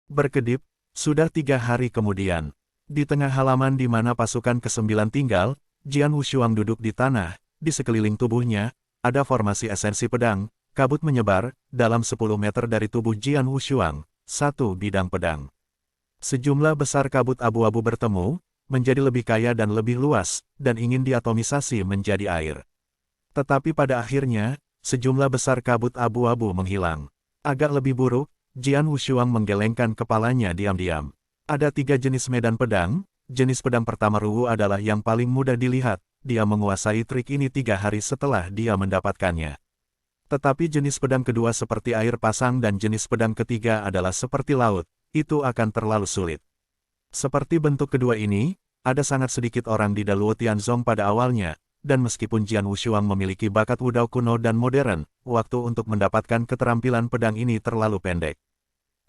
Berkedip, sudah 3 hari kemudian. Di tengah halaman di mana pasukan ke-9 tinggal, Jian Wushuang duduk di tanah, di sekeliling tubuhnya, ada formasi esensi pedang, kabut menyebar, dalam 10 meter dari tubuh Jian Wushuang, satu bidang pedang. Sejumlah besar kabut abu-abu bertemu, menjadi lebih kaya dan lebih luas, dan ingin diatomisasi menjadi air. Tetapi pada akhirnya, sejumlah besar kabut abu-abu menghilang. Agak lebih buruk, Jian Wushuang menggelengkan kepalanya diam-diam. Ada 3 jenis medan pedang, jenis pedang pertama Ruwu adalah yang paling mudah dilihat, dia menguasai trik ini 3 hari setelah dia mendapatkannya. Tetapi jenis pedang kedua seperti air pasang dan jenis pedang ketiga adalah seperti laut, itu akan terlalu sulit. Seperti bentuk kedua ini, ada sangat sedikit orang di Daluo Tianzong pada awalnya, dan meskipun Jian Wushuang memiliki bakat wudao kuno dan modern, waktu untuk mendapatkan keterampilan pedang ini terlalu pendek.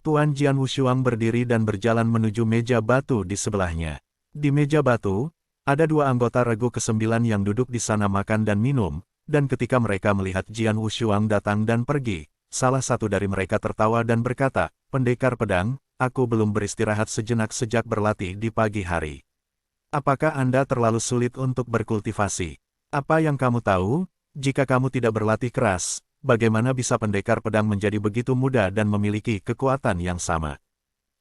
Tuan Jian Wushuang berdiri dan berjalan menuju meja batu di sebelahnya. Di meja batu, ada 2 anggota regu ke-9 yang duduk di sana makan dan minum, dan ketika mereka melihat Jian Wushuang datang dan pergi, salah satu dari mereka tertawa dan berkata, "Pendekar pedang, aku belum beristirahat sejenak sejak berlatih di pagi hari. Apakah Anda terlalu sulit untuk berkultivasi? Apa yang kamu tahu? Jika kamu tidak berlatih keras, bagaimana bisa pendekar pedang menjadi begitu mudah dan memiliki kekuatan yang sama?"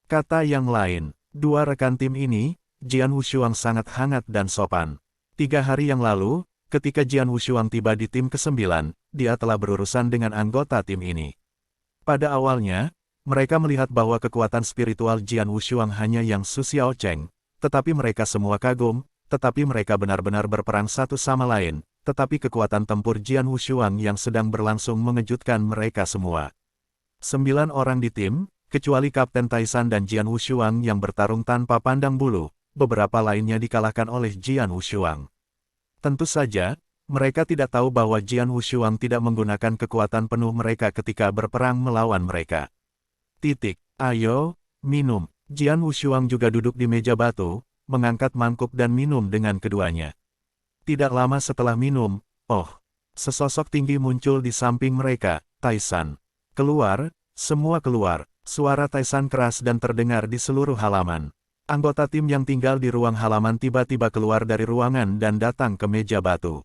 Kata yang lain, 2 rekan tim ini, Jian Wushuang sangat hangat dan sopan. 3 hari yang lalu, ketika Jian Wushuang tiba di tim ke-9, dia telah berurusan dengan anggota tim ini. Pada awalnya, mereka melihat bahwa kekuatan spiritual Jian Wushuang hanya yang Su Xiaocheng, tetapi mereka semua kagum, tetapi mereka benar-benar berperang satu sama lain, tetapi kekuatan tempur Jian Wushuang yang sedang berlangsung mengejutkan mereka semua. 9 orang di tim, kecuali Kapten Taisan dan Jian Wushuang yang bertarung tanpa pandang bulu, beberapa lainnya dikalahkan oleh Jian Wushuang. Tentu saja, mereka tidak tahu bahwa Jian Wushuang tidak menggunakan kekuatan penuh mereka ketika berperang melawan mereka. Ayo, minum. Jian Wushuang juga duduk di meja batu, mengangkat mangkuk dan minum dengan keduanya. Tidak lama setelah minum, sesosok tinggi muncul di samping mereka, Taisan. Keluar, semua keluar. Suara Taisan keras dan terdengar di seluruh halaman. Anggota tim yang tinggal di ruang halaman tiba-tiba keluar dari ruangan dan datang ke meja batu.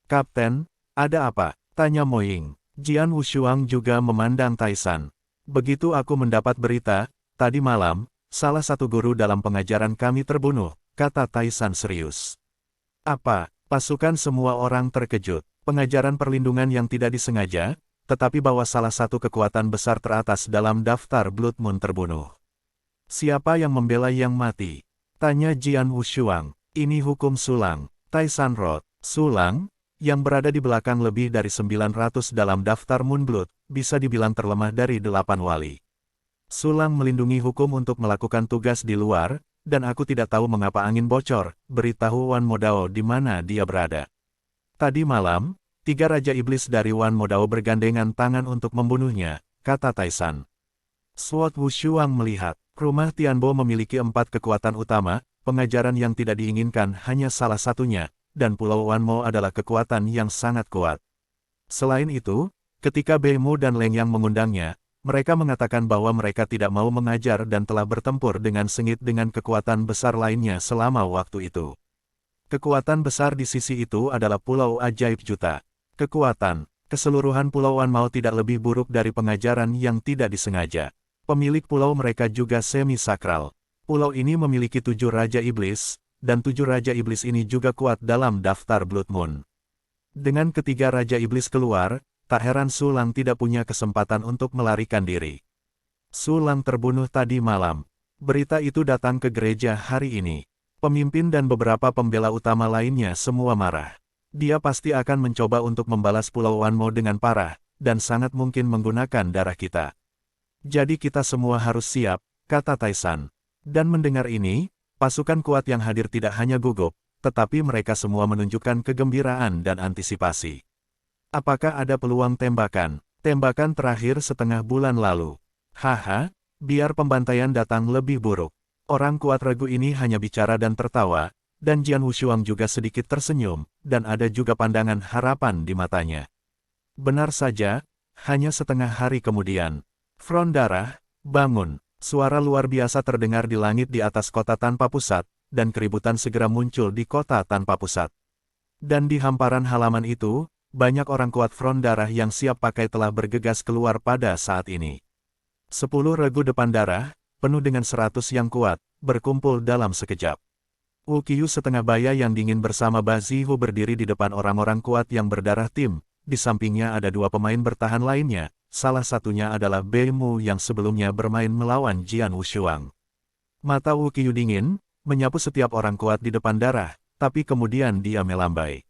"Kapten, ada apa?" tanya Mo Ying. Jian Wushuang juga memandang Taisan. "Begitu aku mendapat berita, tadi malam, salah satu guru dalam pengajaran kami terbunuh," kata Taisan serius. "Apa?" Pasukan semua orang terkejut. Pengajaran perlindungan yang tidak disengaja, tetapi bahwa salah satu kekuatan besar teratas dalam daftar Blood Moon terbunuh. "Siapa yang membela yang mati?" tanya Jian Wushuang. "Ini hukum sulang." Taisan Road. Sulang, yang berada di belakang lebih dari 900 dalam daftar Moonblood, bisa dibilang terlemah dari 8 wali. Sulang melindungi hukum untuk melakukan tugas di luar, dan aku tidak tahu mengapa angin bocor, beritahu Wan Modao di mana dia berada. Tadi malam, 3 Raja Iblis dari Wan Modao bergandengan tangan untuk membunuhnya, kata Taisan. Sword Wushuang melihat, rumah Tianbo memiliki 4 kekuatan utama, pengajaran yang tidak diinginkan hanya salah satunya, dan Pulau Wanmo adalah kekuatan yang sangat kuat. Selain itu, ketika Beimu dan Leng Yang mengundangnya, mereka mengatakan bahwa mereka tidak mau mengajar dan telah bertempur dengan sengit dengan kekuatan besar lainnya selama waktu itu. Kekuatan besar di sisi itu adalah Pulau Ajaib Juta. Kekuatan, keseluruhan Pulau Wanmo tidak lebih buruk dari pengajaran yang tidak disengaja. Pemilik pulau mereka juga semi-sakral. Pulau ini memiliki 7 Raja Iblis, dan 7 Raja Iblis ini juga kuat dalam daftar Blood Moon. Dengan ketiga Raja Iblis keluar, tak heran Sulang tidak punya kesempatan untuk melarikan diri. Sulang terbunuh tadi malam. Berita itu datang ke gereja hari ini. Pemimpin dan beberapa pembela utama lainnya semua marah. Dia pasti akan mencoba untuk membalas Pulau Wanmo dengan parah, dan sangat mungkin menggunakan darah kita. Jadi kita semua harus siap, kata Taisan. Dan mendengar ini, pasukan kuat yang hadir tidak hanya gugup, tetapi mereka semua menunjukkan kegembiraan dan antisipasi. Apakah ada peluang tembakan? Tembakan terakhir setengah bulan lalu. Haha, biar pembantaian datang lebih buruk. Orang kuat ragu ini hanya bicara dan tertawa, dan Jian Wushuang juga sedikit tersenyum, dan ada juga pandangan harapan di matanya. Benar saja, hanya setengah hari kemudian. Front darah, bangun. Suara luar biasa terdengar di langit di atas kota tanpa pusat, dan keributan segera muncul di kota tanpa pusat. Dan di hamparan halaman itu, banyak orang kuat front darah yang siap pakai telah bergegas keluar pada saat ini. 10 regu depan darah, penuh dengan 100 yang kuat, berkumpul dalam sekejap. Wu Qiyu setengah baya yang dingin bersama Ba Zihu berdiri di depan orang-orang kuat yang berdarah tim. Di sampingnya ada dua pemain bertahan lainnya, salah satunya adalah Bei Mu yang sebelumnya bermain melawan Jian Wushuang. Mata Wu Qiyu dingin, menyapu setiap orang kuat di depan darah, tapi kemudian dia melambai.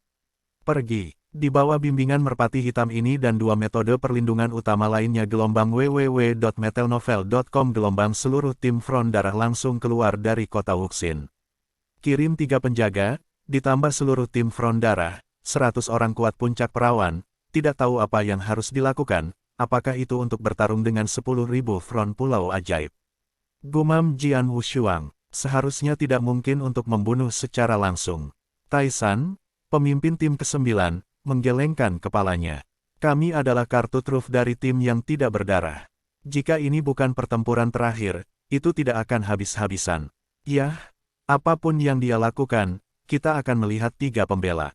Pergi. Di bawah bimbingan merpati hitam ini dan dua metode perlindungan utama lainnya gelombang www.metalnovel.com gelombang seluruh tim front darah langsung keluar dari kota Wuxin. Kirim 3 penjaga, ditambah seluruh tim front darah, 100 orang kuat puncak perawan, tidak tahu apa yang harus dilakukan, apakah itu untuk bertarung dengan 10.000 front pulau ajaib. Gumam Jian Wushuang, seharusnya tidak mungkin untuk membunuh secara langsung. Taisan, pemimpin tim ke-9, menggelengkan kepalanya. Kami adalah kartu truf dari tim yang tidak berdarah. Jika ini bukan pertempuran terakhir, itu tidak akan habis-habisan. Yah, apapun yang dia lakukan, kita akan melihat 3 pembela.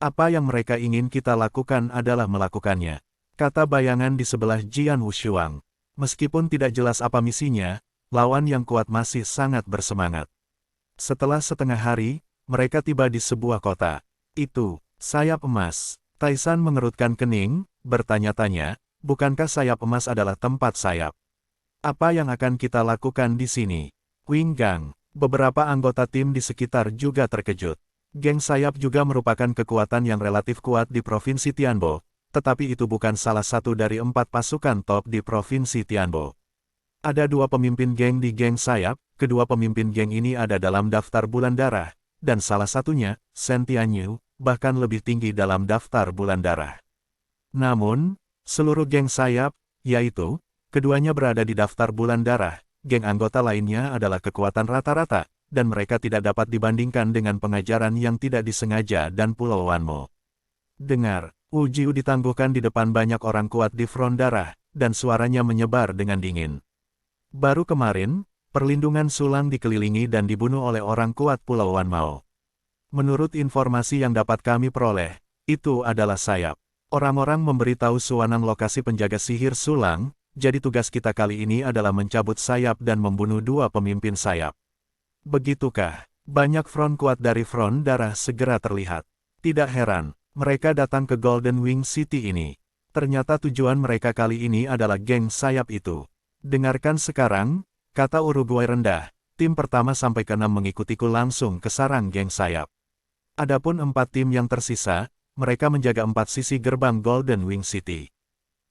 Apa yang mereka ingin kita lakukan adalah melakukannya, kata bayangan di sebelah Jian Wushuang. Meskipun tidak jelas apa misinya, lawan yang kuat masih sangat bersemangat. Setelah setengah hari, mereka tiba di sebuah kota. Itu, sayap emas. Taisan mengerutkan kening, bertanya-tanya, bukankah sayap emas adalah tempat sayap? Apa yang akan kita lakukan di sini? Wing Gang, beberapa anggota tim di sekitar juga terkejut. Geng sayap juga merupakan kekuatan yang relatif kuat di Provinsi Tianbo, tetapi itu bukan salah satu dari 4 pasukan top di Provinsi Tianbo. Ada 2 pemimpin geng di geng sayap, kedua pemimpin geng ini ada dalam daftar bulan darah, dan salah satunya, Shen Tianyu, bahkan lebih tinggi dalam daftar bulan darah. Namun, seluruh geng sayap, yaitu, keduanya berada di daftar bulan darah, geng anggota lainnya adalah kekuatan rata-rata, dan mereka tidak dapat dibandingkan dengan pengajaran yang tidak disengaja dan Pulau Wanmo. Dengar, Wu Jiu ditangguhkan di depan banyak orang kuat di front darah, dan suaranya menyebar dengan dingin. Baru kemarin, perlindungan Sulang dikelilingi dan dibunuh oleh orang kuat Pulau Wanmao. Menurut informasi yang dapat kami peroleh, itu adalah sayap. Orang-orang memberitahu Suwanan lokasi penjaga sihir Sulang, jadi tugas kita kali ini adalah mencabut sayap dan membunuh 2 pemimpin sayap. Begitukah? Banyak front kuat dari front darah segera terlihat. Tidak heran, mereka datang ke Golden Wing City ini. Ternyata tujuan mereka kali ini adalah geng sayap itu. Dengarkan sekarang, kata Uruguay rendah, tim pertama sampai ke-6 mengikutiku langsung ke sarang geng sayap. Adapun 4 tim yang tersisa, mereka menjaga 4 sisi gerbang Golden Wing City.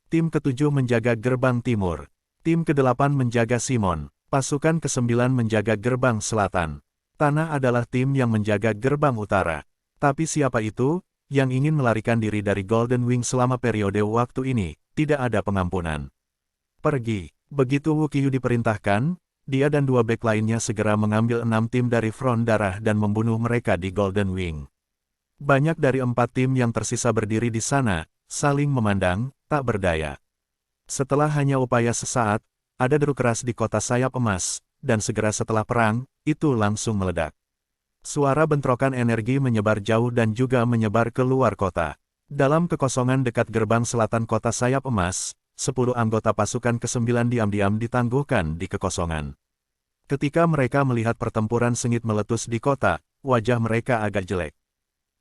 Tim ke-7 menjaga gerbang timur. Tim ke-8 menjaga Simon. Pasukan ke-9 menjaga gerbang selatan. Tanah adalah tim yang menjaga gerbang utara. Tapi siapa itu, yang ingin melarikan diri dari Golden Wing selama periode waktu ini, tidak ada pengampunan. Pergi. Begitu Wu Qiyu diperintahkan, dia dan 2 bek lainnya segera mengambil 6 tim dari front darah dan membunuh mereka di Golden Wing. Banyak dari 4 tim yang tersisa berdiri di sana, saling memandang, tak berdaya. Setelah hanya upaya sesaat, ada deru keras di kota sayap emas, dan segera setelah perang, itu langsung meledak. Suara bentrokan energi menyebar jauh dan juga menyebar ke luar kota. Dalam kekosongan dekat gerbang selatan kota sayap emas, 10 anggota pasukan ke-9 diam-diam ditangguhkan di kekosongan. Ketika mereka melihat pertempuran sengit meletus di kota, wajah mereka agak jelek.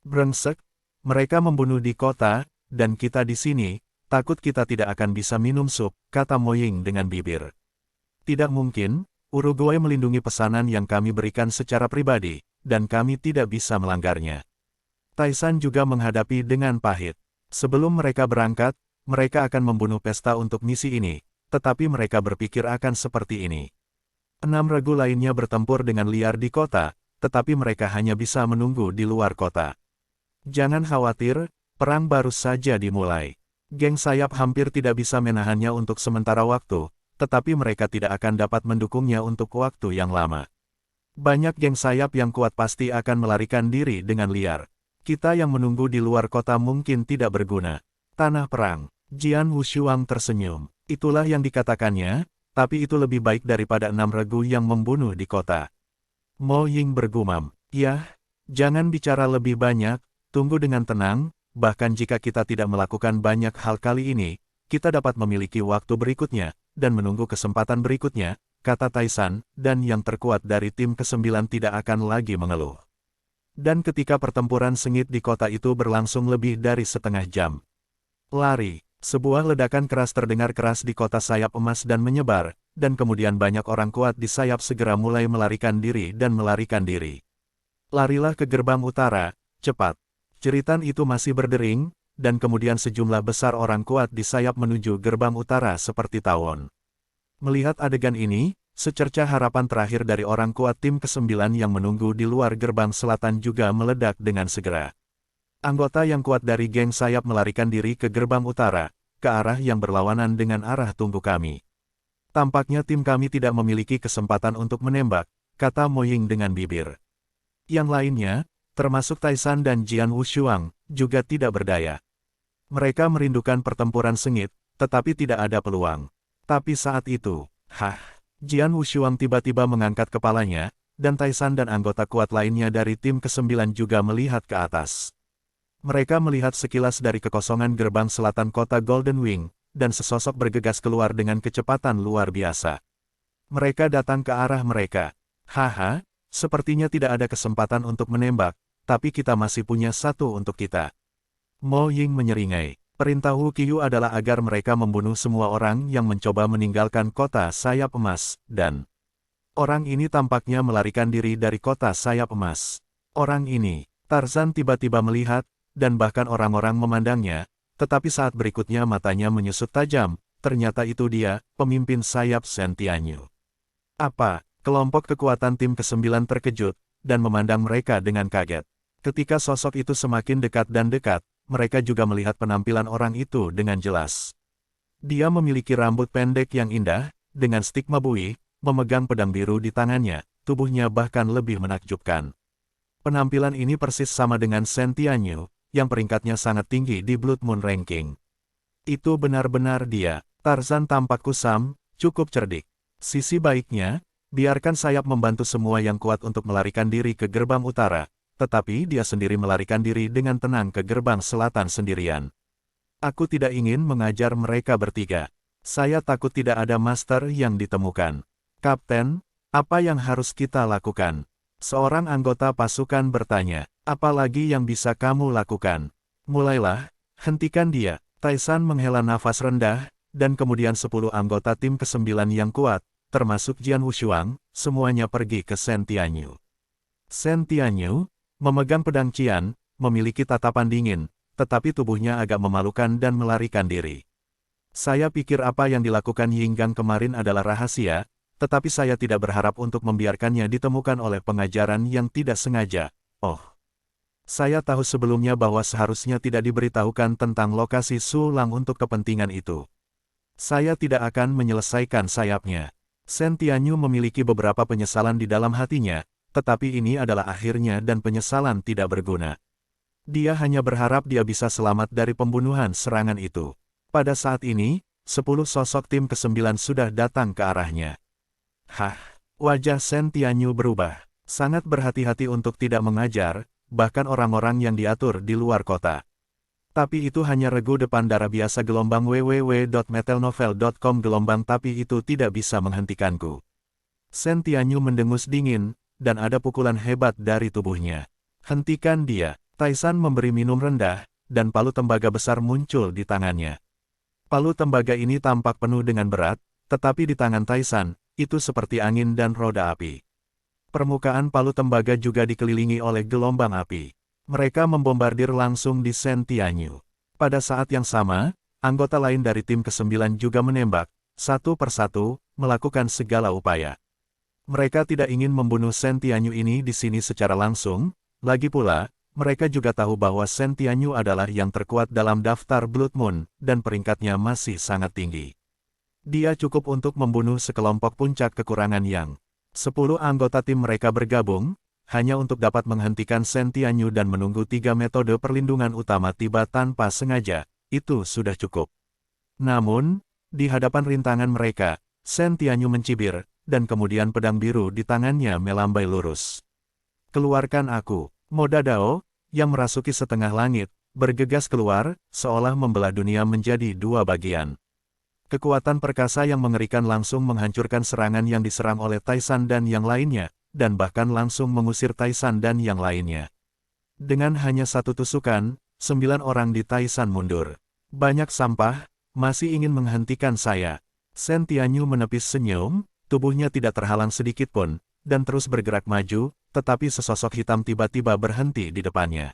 Brengsek, mereka membunuh di kota, dan kita di sini, takut kita tidak akan bisa minum sup, kata Moying dengan bibir. Tidak mungkin, Uruguay melindungi pesanan yang kami berikan secara pribadi, dan kami tidak bisa melanggarnya. Taisan juga menghadapi dengan pahit. Sebelum mereka berangkat, mereka akan membunuh pesta untuk misi ini, tetapi mereka berpikir akan seperti ini. 6 regu lainnya bertempur dengan liar di kota, tetapi mereka hanya bisa menunggu di luar kota. Jangan khawatir, perang baru saja dimulai. Geng sayap hampir tidak bisa menahannya untuk sementara waktu, tetapi mereka tidak akan dapat mendukungnya untuk waktu yang lama. Banyak geng sayap yang kuat pasti akan melarikan diri dengan liar. Kita yang menunggu di luar kota mungkin tidak berguna. Tanah perang. Jian Wushuang tersenyum. Itulah yang dikatakannya, tapi itu lebih baik daripada 6 regu yang membunuh di kota. Mo Ying bergumam, "Yah, jangan bicara lebih banyak, tunggu dengan tenang, bahkan jika kita tidak melakukan banyak hal kali ini, kita dapat memiliki waktu berikutnya, dan menunggu kesempatan berikutnya," kata Taisan, dan yang terkuat dari tim ke-9 tidak akan lagi mengeluh. Dan ketika pertempuran sengit di kota itu berlangsung lebih dari setengah jam. Lari. Sebuah ledakan keras terdengar keras di kota sayap emas dan menyebar, dan kemudian banyak orang kuat di sayap segera mulai melarikan diri dan melarikan diri. Larilah ke gerbang utara, cepat. Jeritan itu masih berdering, dan kemudian sejumlah besar orang kuat di sayap menuju gerbang utara seperti tawon. Melihat adegan ini, secercah harapan terakhir dari orang kuat tim ke-9 yang menunggu di luar gerbang selatan juga meledak dengan segera. Anggota yang kuat dari geng sayap melarikan diri ke gerbang utara, ke arah yang berlawanan dengan arah tunggu kami. Tampaknya tim kami tidak memiliki kesempatan untuk menembak, kata Mo Ying dengan bibir. Yang lainnya, termasuk Taisan dan Jian Wushuang, juga tidak berdaya. Mereka merindukan pertempuran sengit, tetapi tidak ada peluang. Tapi saat itu, Jian Wushuang tiba-tiba mengangkat kepalanya, dan Taisan dan anggota kuat lainnya dari tim ke-9 juga melihat ke atas. Mereka melihat sekilas dari kekosongan gerbang selatan kota Golden Wing, dan sesosok bergegas keluar dengan kecepatan luar biasa. Mereka datang ke arah mereka. Sepertinya tidak ada kesempatan untuk menembak, tapi kita masih punya satu untuk kita. Mo Ying menyeringai. Perintah Wu Qiyu adalah agar mereka membunuh semua orang yang mencoba meninggalkan kota sayap emas, dan orang ini tampaknya melarikan diri dari kota sayap emas. Orang ini, Tarzan tiba-tiba melihat, dan bahkan orang-orang memandangnya, tetapi saat berikutnya matanya menyusut tajam, ternyata itu dia, pemimpin sayap Shen Tianyu. Apa? Kelompok kekuatan tim ke-9 terkejut, dan memandang mereka dengan kaget. Ketika sosok itu semakin dekat dan dekat, mereka juga melihat penampilan orang itu dengan jelas. Dia memiliki rambut pendek yang indah, dengan stigma bui, memegang pedang biru di tangannya, tubuhnya bahkan lebih menakjubkan. Penampilan ini persis sama dengan Shen Tianyu, yang peringkatnya sangat tinggi di Blood Moon Ranking. Itu benar-benar dia. Tarzan tampak kusam, cukup cerdik. Sisi baiknya, biarkan sayap membantu semua yang kuat untuk melarikan diri ke gerbang utara, tetapi dia sendiri melarikan diri dengan tenang ke gerbang selatan sendirian. Aku tidak ingin mengajar mereka bertiga. Saya takut tidak ada master yang ditemukan. Kapten, apa yang harus kita lakukan? Seorang anggota pasukan bertanya. Apalagi yang bisa kamu lakukan? Mulailah, hentikan dia. Taisan menghela nafas rendah, dan kemudian 10 anggota tim ke-9 yang kuat, termasuk Jian Wushuang, semuanya pergi ke Shen Tianyu. Shen Tianyu, memegang pedang Qian, memiliki tatapan dingin, tetapi tubuhnya agak memalukan dan melarikan diri. Saya pikir apa yang dilakukan Yinggang kemarin adalah rahasia, tetapi saya tidak berharap untuk membiarkannya ditemukan oleh pengajaran yang tidak sengaja. Saya tahu sebelumnya bahwa seharusnya tidak diberitahukan tentang lokasi Su Lang untuk kepentingan itu. Saya tidak akan menyelesaikan sayapnya. Shen Tianyu memiliki beberapa penyesalan di dalam hatinya, tetapi ini adalah akhirnya dan penyesalan tidak berguna. Dia hanya berharap dia bisa selamat dari pembunuhan serangan itu. Pada saat ini, 10 sosok tim ke-9 sudah datang ke arahnya. Wajah Shen Tianyu berubah. Sangat berhati-hati untuk tidak mengajar, bahkan orang-orang yang diatur di luar kota. Tapi itu hanya regu depan darah biasa gelombang www.metelnovel.com gelombang tapi itu tidak bisa menghentikanku. Shen Tianyu mendengus dingin, dan ada pukulan hebat dari tubuhnya. Hentikan dia. Taisan memberi minum rendah, dan palu tembaga besar muncul di tangannya. Palu tembaga ini tampak penuh dengan berat, tetapi di tangan Taisan, itu seperti angin dan roda api. Permukaan palu tembaga juga dikelilingi oleh gelombang api. Mereka membombardir langsung di Shen Tianyu. Pada saat yang sama, anggota lain dari tim ke-9 juga menembak, satu persatu, melakukan segala upaya. Mereka tidak ingin membunuh Shen Tianyu ini di sini secara langsung, lagi pula, mereka juga tahu bahwa Shen Tianyu adalah yang terkuat dalam daftar Blood Moon, dan peringkatnya masih sangat tinggi. Dia cukup untuk membunuh sekelompok puncak kekurangan yang 10 anggota tim mereka bergabung, hanya untuk dapat menghentikan Shen Tianyu dan menunggu 3 metode perlindungan utama tiba tanpa sengaja, itu sudah cukup. Namun, di hadapan rintangan mereka, Shen Tianyu mencibir, dan kemudian pedang biru di tangannya melambai lurus. Keluarkan aku. Modadao, yang merasuki setengah langit, bergegas keluar, seolah membelah dunia menjadi dua bagian. Kekuatan perkasa yang mengerikan langsung menghancurkan serangan yang diserang oleh Taisan dan yang lainnya, dan bahkan langsung mengusir Taisan dan yang lainnya. Dengan hanya satu tusukan, 9 orang di Taisan mundur. Banyak sampah, masih ingin menghentikan saya. Shen Tianyu menepis senyum, tubuhnya tidak terhalang sedikit pun, dan terus bergerak maju, tetapi sesosok hitam tiba-tiba berhenti di depannya.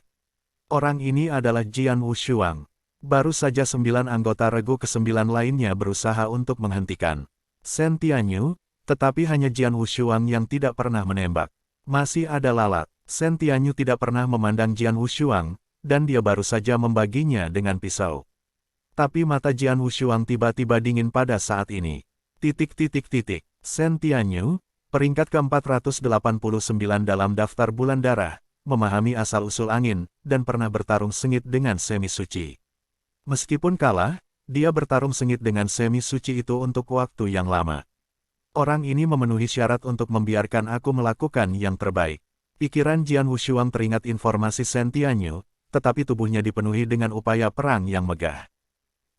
Orang ini adalah Jian Wushuang. Baru saja 9 anggota regu ke-9 lainnya berusaha untuk menghentikan Shen Tianyu, tetapi hanya Jian Wushuang yang tidak pernah menembak. Masih ada lalat. Shen Tianyu tidak pernah memandang Jian Wushuang, dan dia baru saja membaginya dengan pisau. Tapi mata Jian Wushuang tiba-tiba dingin pada saat ini. Shen Tianyu, peringkat ke-489 dalam daftar bulan darah, memahami asal-usul angin, dan pernah bertarung sengit dengan semi suci. Meskipun kalah, dia bertarung sengit dengan semi suci itu untuk waktu yang lama. Orang ini memenuhi syarat untuk membiarkan aku melakukan yang terbaik. Pikiran Jian Wushuang teringat informasi Shen Tianyu, tetapi tubuhnya dipenuhi dengan upaya perang yang megah.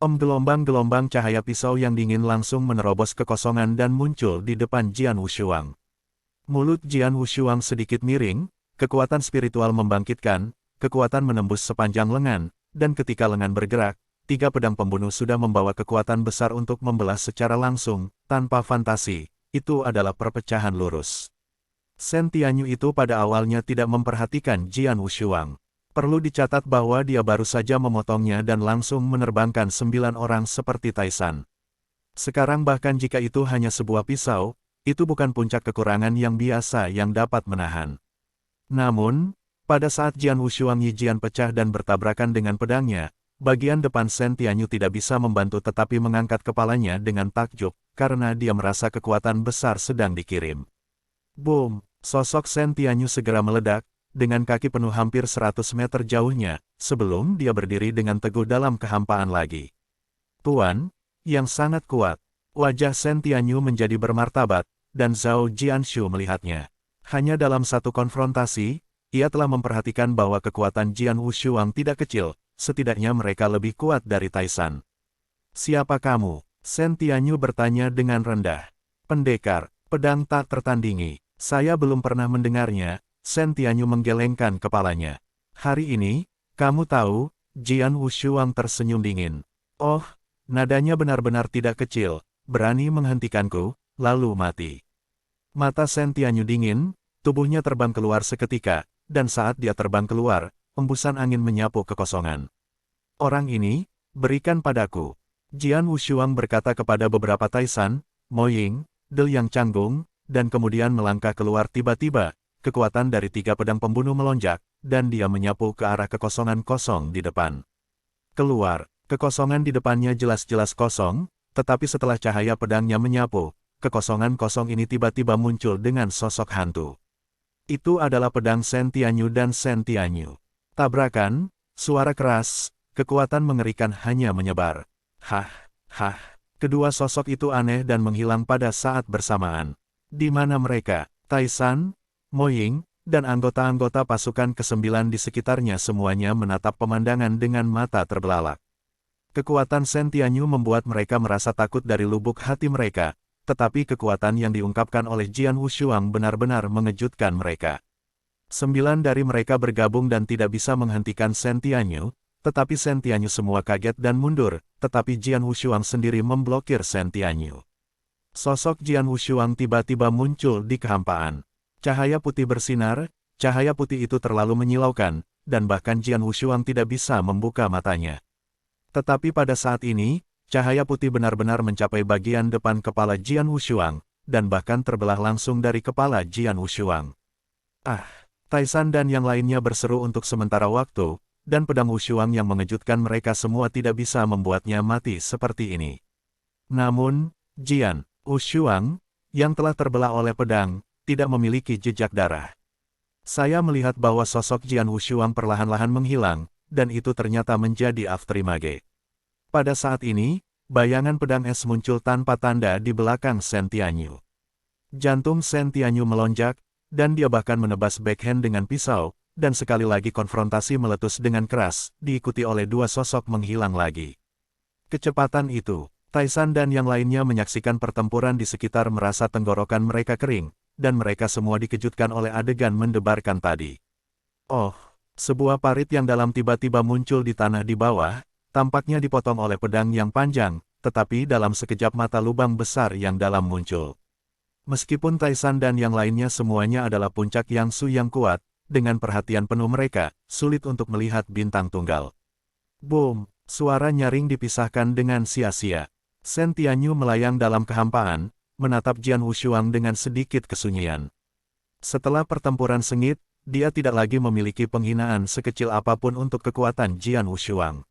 Gelombang-gelombang cahaya pisau yang dingin langsung menerobos kekosongan dan muncul di depan Jian Wushuang. Mulut Jian Wushuang sedikit miring, kekuatan spiritual membangkitkan, kekuatan menembus sepanjang lengan, dan ketika lengan bergerak, 3 pedang pembunuh sudah membawa kekuatan besar untuk membelah secara langsung, tanpa fantasi. Itu adalah perpecahan lurus. Shen Tianyu itu pada awalnya tidak memperhatikan Jian Wushuang. Perlu dicatat bahwa dia baru saja memotongnya dan langsung menerbangkan 9 orang seperti Taisan. Sekarang bahkan jika itu hanya sebuah pisau, itu bukan puncak kekurangan yang biasa yang dapat menahan. Namun, pada saat Jian Wushuang Yijian pecah dan bertabrakan dengan pedangnya, bagian depan Shen Tianyu tidak bisa membantu tetapi mengangkat kepalanya dengan takjub, karena dia merasa kekuatan besar sedang dikirim. Boom! Sosok Shen Tianyu segera meledak, dengan kaki penuh hampir 100 meter jauhnya, sebelum dia berdiri dengan teguh dalam kehampaan lagi. Tuan, yang sangat kuat. Wajah Shen Tianyu menjadi bermartabat, dan Zhao Jianshu melihatnya. Hanya dalam satu konfrontasi, ia telah memperhatikan bahwa kekuatan Jian Wushuang tidak kecil, setidaknya mereka lebih kuat dari Taisan. Siapa kamu? Shen Tianyu bertanya dengan rendah. Pendekar, pedang tak tertandingi. Saya belum pernah mendengarnya. Shen Tianyu menggelengkan kepalanya. Hari ini, kamu tahu, Jian Wushuang tersenyum dingin. Oh, nadanya benar-benar tidak kecil, berani menghentikanku, lalu mati. Mata Shen Tianyu dingin, tubuhnya terbang keluar seketika, dan saat dia terbang keluar, embusan angin menyapu kekosongan. Orang ini, berikan padaku. Jian Wushuang berkata kepada beberapa Taisan, Mo Ying, Del yang canggung, dan kemudian melangkah keluar tiba-tiba. Kekuatan dari 3 pedang pembunuh melonjak, dan dia menyapu ke arah kekosongan kosong di depan. Keluar, kekosongan di depannya jelas-jelas kosong, tetapi setelah cahaya pedangnya menyapu, kekosongan kosong ini tiba-tiba muncul dengan sosok hantu. Itu adalah pedang Shen Tianyu dan Shen Tianyu. Tabrakan, suara keras, kekuatan mengerikan hanya menyebar. Hah, hah, kedua sosok itu aneh dan menghilang pada saat bersamaan. Di mana mereka? Taisan, Mo Ying, dan anggota-anggota pasukan ke-9 di sekitarnya semuanya menatap pemandangan dengan mata terbelalak. Kekuatan Shen Tianyu membuat mereka merasa takut dari lubuk hati mereka, tetapi kekuatan yang diungkapkan oleh Jian Wushuang benar-benar mengejutkan mereka. 9 dari mereka bergabung dan tidak bisa menghentikan Shen Tianyu, tetapi Shen Tianyu semua kaget dan mundur, tetapi Jian Wushuang sendiri memblokir Shen Tianyu. Sosok Jian Wushuang tiba-tiba muncul di kehampaan. Cahaya putih bersinar, cahaya putih itu terlalu menyilaukan, dan bahkan Jian Wushuang tidak bisa membuka matanya. Tetapi pada saat ini, cahaya putih benar-benar mencapai bagian depan kepala Jian Wushuang, dan bahkan terbelah langsung dari kepala Jian Wushuang. Ah! Taisan dan yang lainnya berseru untuk sementara waktu, dan pedang Wushuang yang mengejutkan mereka semua tidak bisa membuatnya mati seperti ini. Namun, Jian Wushuang, yang telah terbelah oleh pedang, tidak memiliki jejak darah. Saya melihat bahwa sosok Jian Wushuang perlahan-lahan menghilang, dan itu ternyata menjadi afterimage. Pada saat ini, bayangan pedang es muncul tanpa tanda di belakang Shen Tianyu. Jantung Shen Tianyu melonjak, dan dia bahkan menebas backhand dengan pisau, dan sekali lagi konfrontasi meletus dengan keras, diikuti oleh dua sosok menghilang lagi. Kecepatan itu, Taisan dan yang lainnya menyaksikan pertempuran di sekitar merasa tenggorokan mereka kering, dan mereka semua dikejutkan oleh adegan mendebarkan tadi. Oh, sebuah parit yang dalam tiba-tiba muncul di tanah di bawah, tampaknya dipotong oleh pedang yang panjang, tetapi dalam sekejap mata lubang besar yang dalam muncul. Meskipun Taisan dan yang lainnya semuanya adalah puncak Yang Su yang kuat, dengan perhatian penuh mereka, sulit untuk melihat bintang tunggal. Boom! Suara nyaring dipisahkan dengan sia-sia. Shen Tianyu melayang dalam kehampaan, menatap Jian Wushuang dengan sedikit kesunyian. Setelah pertempuran sengit, dia tidak lagi memiliki penghinaan sekecil apapun untuk kekuatan Jian Wushuang.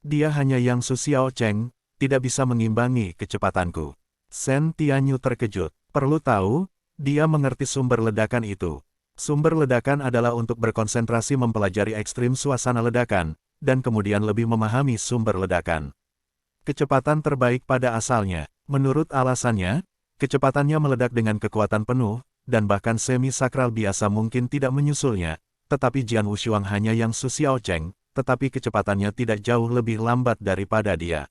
Dia hanya Yang Su Xiao Cheng, tidak bisa mengimbangi kecepatanku. Shen Tianyu terkejut. Perlu tahu, dia mengerti sumber ledakan itu. Sumber ledakan adalah untuk berkonsentrasi mempelajari ekstrim suasana ledakan, dan kemudian lebih memahami sumber ledakan. Kecepatan terbaik pada asalnya, menurut alasannya, kecepatannya meledak dengan kekuatan penuh, dan bahkan semi-sakral biasa mungkin tidak menyusulnya, tetapi Jian Wushuang hanya Yang Su Xiao Cheng, tetapi kecepatannya tidak jauh lebih lambat daripada dia.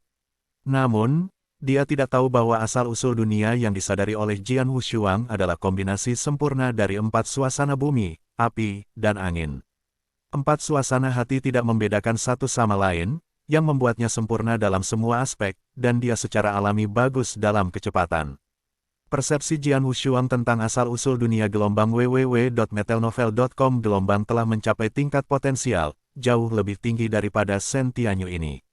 Namun, dia tidak tahu bahwa asal-usul dunia yang disadari oleh Jian Wushuang adalah kombinasi sempurna dari 4 suasana bumi, api, dan angin. 4 suasana hati tidak membedakan satu sama lain, yang membuatnya sempurna dalam semua aspek, dan dia secara alami bagus dalam kecepatan. Persepsi Jian Wushuang tentang asal-usul dunia gelombang www.metelnovel.com gelombang telah mencapai tingkat potensial, jauh lebih tinggi daripada Shen Tianyu ini.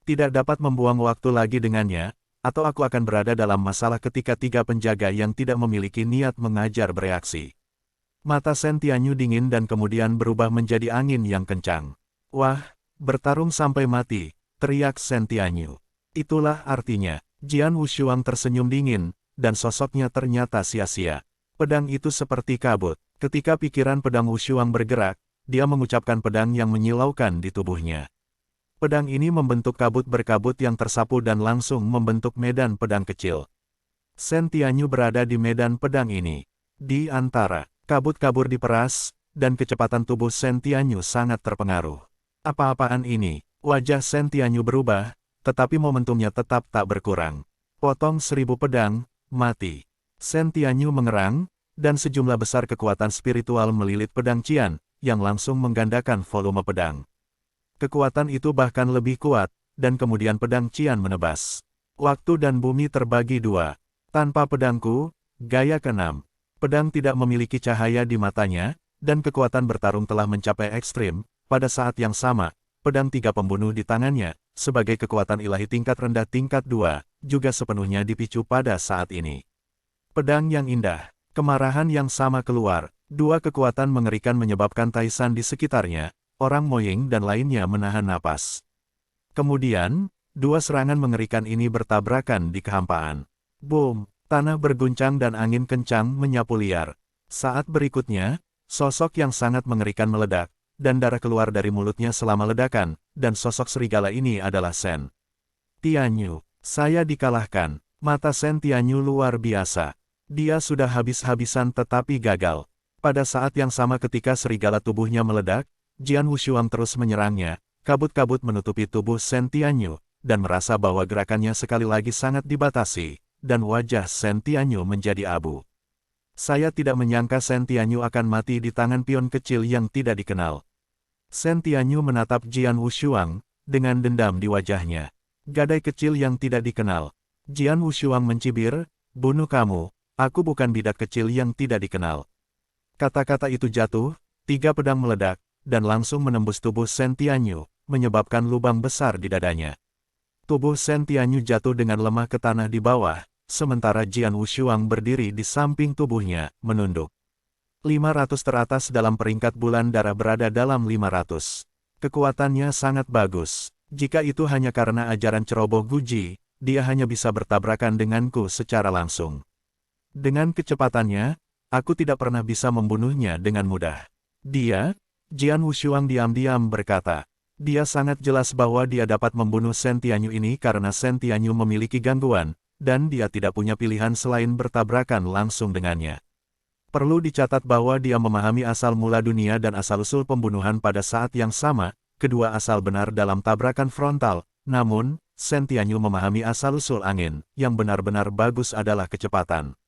Tidak dapat membuang waktu lagi dengannya, atau aku akan berada dalam masalah ketika 3 penjaga yang tidak memiliki niat mengajar bereaksi. Mata Shen Tianyu dingin dan kemudian berubah menjadi angin yang kencang. Wah, bertarung sampai mati, teriak Shen Tianyu. Itulah artinya, Jian Wushuang tersenyum dingin, dan sosoknya ternyata sia-sia. Pedang itu seperti kabut. Ketika pikiran pedang Wushuang bergerak, dia mengucapkan pedang yang menyilaukan di tubuhnya. Pedang ini membentuk kabut berkabut yang tersapu dan langsung membentuk medan pedang kecil. Shen Tianyu berada di medan pedang ini. Di antara kabut-kabut diperas, dan kecepatan tubuh Shen Tianyu sangat terpengaruh. Apa-apaan ini? Wajah Shen Tianyu berubah, tetapi momentumnya tetap tak berkurang. Potong 1000 pedang, mati. Shen Tianyu mengerang, dan sejumlah besar kekuatan spiritual melilit pedang Qian, yang langsung menggandakan volume pedang. Kekuatan itu bahkan lebih kuat, dan kemudian pedang Qian menebas. Waktu dan bumi terbagi 2. Tanpa pedangku, gaya ke-6. Pedang tidak memiliki cahaya di matanya, dan kekuatan bertarung telah mencapai ekstrim. Pada saat yang sama, pedang 3 pembunuh di tangannya, sebagai kekuatan ilahi tingkat rendah tingkat 2, juga sepenuhnya dipicu pada saat ini. Pedang yang indah, kemarahan yang sama keluar, 2 kekuatan mengerikan menyebabkan Taisan di sekitarnya, orang Moying dan lainnya menahan napas. Kemudian, 2 serangan mengerikan ini bertabrakan di kehampaan. Boom! Tanah berguncang dan angin kencang menyapu liar. Saat berikutnya, sosok yang sangat mengerikan meledak, dan darah keluar dari mulutnya selama ledakan, dan sosok serigala ini adalah Shen Tianyu. Saya dikalahkan. Mata Shen Tianyu luar biasa. Dia sudah habis-habisan tetapi gagal. Pada saat yang sama ketika serigala tubuhnya meledak, Jian Wushuang terus menyerangnya, kabut-kabut menutupi tubuh Shen Tianyu, dan merasa bahwa gerakannya sekali lagi sangat dibatasi, dan wajah Shen Tianyu menjadi abu. Saya tidak menyangka Shen Tianyu akan mati di tangan pion kecil yang tidak dikenal. Shen Tianyu menatap Jian Wushuang, dengan dendam di wajahnya. Gadai kecil yang tidak dikenal. Jian Wushuang mencibir, bunuh kamu, aku bukan bidak kecil yang tidak dikenal. Kata-kata itu jatuh, 3 pedang meledak, dan langsung menembus tubuh Shen Tianyu, menyebabkan lubang besar di dadanya. Tubuh Shen Tianyu jatuh dengan lemah ke tanah di bawah, sementara Jian Wushuang berdiri di samping tubuhnya, menunduk. 500 teratas dalam peringkat bulan darah berada dalam 500. Kekuatannya sangat bagus. Jika itu hanya karena ajaran ceroboh Guji, dia hanya bisa bertabrakan denganku secara langsung. Dengan kecepatannya, aku tidak pernah bisa membunuhnya dengan mudah. Dia, Jian Wushuang diam-diam berkata, Dia sangat jelas bahwa dia dapat membunuh Shen Tianyu ini karena Shen Tianyu memiliki gangguan, dan dia tidak punya pilihan selain bertabrakan langsung dengannya. Perlu dicatat bahwa dia memahami asal mula dunia dan asal-usul pembunuhan pada saat yang sama, kedua asal benar dalam tabrakan frontal, namun, Shen Tianyu memahami asal-usul angin, yang benar-benar bagus adalah kecepatan.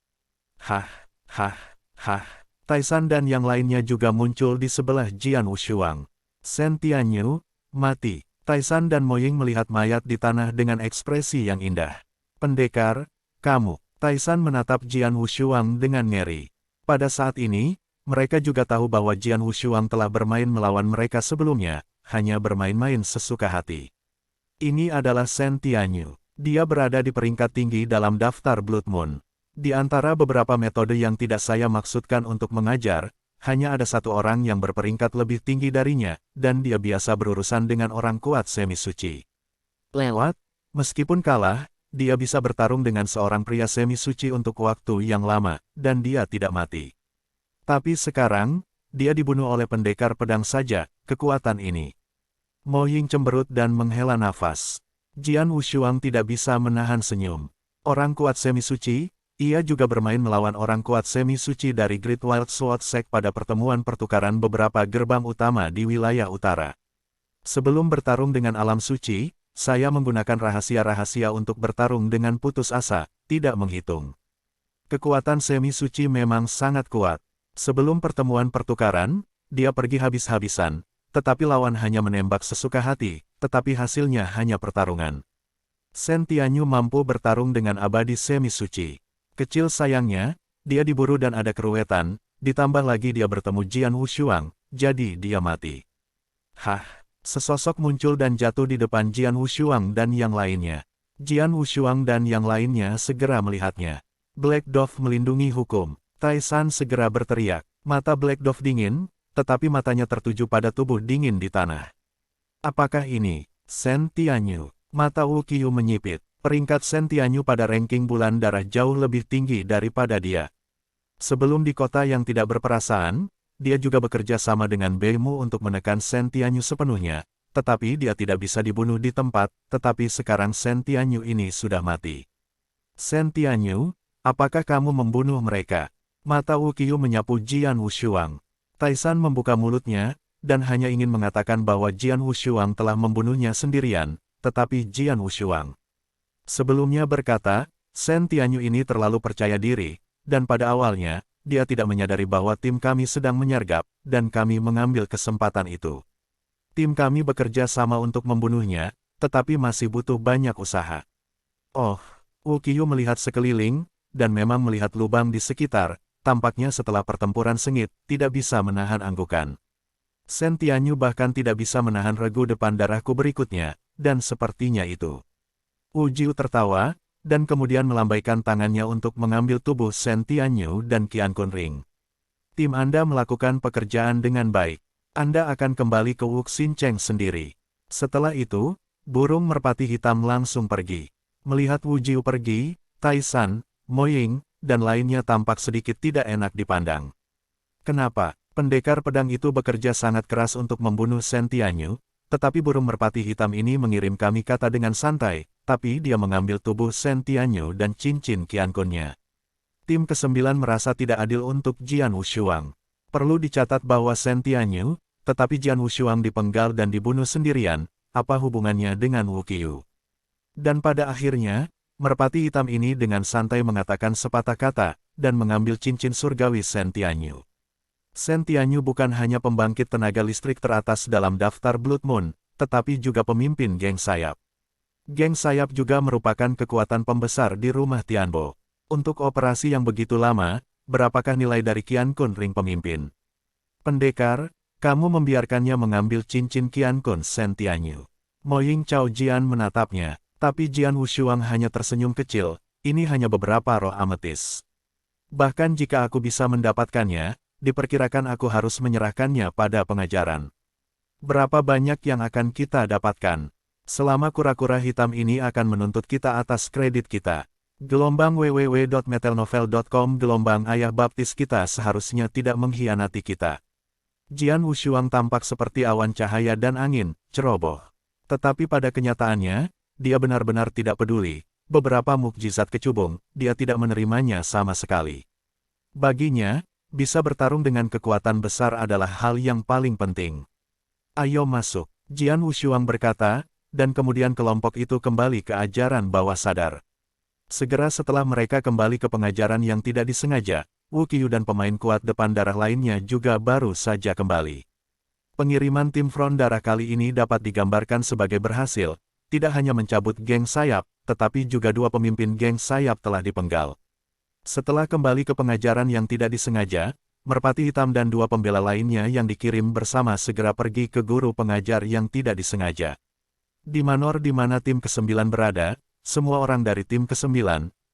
Hah, hah, hah. Taisan dan yang lainnya juga muncul di sebelah Jian Wushuang. Shen Tianyu mati. Taisan dan Moying melihat mayat di tanah dengan ekspresi yang indah. Pendekar, kamu. Taisan menatap Jian Wushuang dengan ngeri. Pada saat ini, mereka juga tahu bahwa Jian Wushuang telah bermain melawan mereka sebelumnya, hanya bermain-main sesuka hati. Ini adalah Shen Tianyu. Dia berada di peringkat tinggi dalam daftar Blood Moon. Di antara beberapa metode yang tidak saya maksudkan untuk mengajar, hanya ada satu orang yang berperingkat lebih tinggi darinya, dan dia biasa berurusan dengan orang kuat semi-suci. Lewat, meskipun kalah, dia bisa bertarung dengan seorang pria semi-suci untuk waktu yang lama, dan dia tidak mati. Tapi sekarang, dia dibunuh oleh pendekar pedang saja, kekuatan ini. Mo Ying cemberut dan menghela nafas. Jian Wushuang tidak bisa menahan senyum. Orang kuat semi-suci, ia juga bermain melawan orang kuat semi-suci dari Great Wild Sword Sect pada pertemuan pertukaran beberapa gerbang utama di wilayah utara. Sebelum bertarung dengan alam suci, saya menggunakan rahasia-rahasia untuk bertarung dengan putus asa, tidak menghitung. Kekuatan semi-suci memang sangat kuat. Sebelum pertemuan pertukaran, dia pergi habis-habisan, tetapi lawan hanya menembak sesuka hati, tetapi hasilnya hanya pertarungan. Shen Tianyu mampu bertarung dengan abadi semi-suci. Kecil sayangnya, dia diburu dan ada keruwetan, ditambah lagi dia bertemu Jian Wushuang, jadi dia mati. Hah, sesosok muncul dan jatuh di depan Jian Wushuang dan yang lainnya. Jian Wushuang dan yang lainnya segera melihatnya. Black Dove melindungi hukum. Taisan segera berteriak. Mata Black Dove dingin, tetapi matanya tertuju pada tubuh dingin di tanah. Apakah ini Shen Tianyu? Mata Wu Qiyu menyipit. Peringkat Shen Tianyu pada ranking bulan darah jauh lebih tinggi daripada dia. Sebelum di kota yang tidak berperasaan, dia juga bekerja sama dengan Bei Mu untuk menekan Shen Tianyu sepenuhnya, tetapi dia tidak bisa dibunuh di tempat, tetapi sekarang Shen Tianyu ini sudah mati. Shen Tianyu, apakah kamu membunuh mereka? Mata Wu Qiyu menyapu Jian Wushuang. Taisan membuka mulutnya, dan hanya ingin mengatakan bahwa Jian Wushuang telah membunuhnya sendirian, tetapi Jian Wushuang sebelumnya berkata, Shen Tianyu ini terlalu percaya diri, dan pada awalnya, dia tidak menyadari bahwa tim kami sedang menyergap, dan kami mengambil kesempatan itu. Tim kami bekerja sama untuk membunuhnya, tetapi masih butuh banyak usaha. Oh, Wu Qiyu melihat sekeliling, dan memang melihat lubang di sekitar, tampaknya setelah pertempuran sengit, tidak bisa menahan anggukan. Shen Tianyu bahkan tidak bisa menahan regu depan darahku berikutnya, dan sepertinya itu. Wu Jiu tertawa, dan kemudian melambaikan tangannya untuk mengambil tubuh Shen Tianyu dan Qian Kun Ring. Tim Anda melakukan pekerjaan dengan baik. Anda akan kembali ke Wuxin Cheng sendiri. Setelah itu, burung merpati hitam langsung pergi. Melihat Wu Jiu pergi, Taisan, Mo Ying, dan lainnya tampak sedikit tidak enak dipandang. Kenapa? Pendekar pedang itu bekerja sangat keras untuk membunuh Shen Tianyu, tetapi burung merpati hitam ini mengirim kami kata dengan santai, tapi dia mengambil tubuh Shen Tianyu dan cincin Qian Kun-nya. Tim ke-9 merasa tidak adil untuk Jian Wushuang. Perlu dicatat bahwa Shen Tianyu, tetapi Jian Wushuang dipenggal dan dibunuh sendirian, apa hubungannya dengan Wu Qiyu? Dan pada akhirnya, merpati hitam ini dengan santai mengatakan sepatah kata, dan mengambil cincin surgawi Shen Tianyu. Shen Tianyu bukan hanya pembangkit tenaga listrik teratas dalam daftar Blood Moon, tetapi juga pemimpin geng sayap. Geng sayap juga merupakan kekuatan pembesar di rumah Tianbo. Untuk operasi yang begitu lama, berapakah nilai dari Qian Kun Ring pemimpin? Pendekar, kamu membiarkannya mengambil cincin Qian Kun Shen Tianyu. Mo Ying Chao Jian menatapnya, tapi Jian Wushuang hanya tersenyum kecil, ini hanya beberapa roh ametis. Bahkan jika aku bisa mendapatkannya, diperkirakan aku harus menyerahkannya pada pengajaran. Berapa banyak yang akan kita dapatkan? Selama kura-kura hitam ini akan menuntut kita atas kredit kita. Gelombang www.metalnovel.com. Gelombang ayah baptis kita seharusnya tidak mengkhianati kita. Jian Wushuang tampak seperti awan cahaya dan angin, ceroboh. Tetapi pada kenyataannya, dia benar-benar tidak peduli. Beberapa mukjizat kecubung, dia tidak menerimanya sama sekali. Baginya, bisa bertarung dengan kekuatan besar adalah hal yang paling penting. Ayo masuk, Jian Wushuang berkata, dan kemudian kelompok itu kembali ke ajaran bawah sadar. Segera setelah mereka kembali ke pengajaran yang tidak disengaja, Wu Qiyu dan pemain kuat depan darah lainnya juga baru saja kembali. Pengiriman tim front darah kali ini dapat digambarkan sebagai berhasil, tidak hanya mencabut geng sayap, tetapi juga dua pemimpin geng sayap telah dipenggal. Setelah kembali ke pengajaran yang tidak disengaja, Merpati Hitam dan dua pembela lainnya yang dikirim bersama segera pergi ke guru pengajar yang tidak disengaja. Di manor di mana tim ke-9 berada, semua orang dari tim ke-9,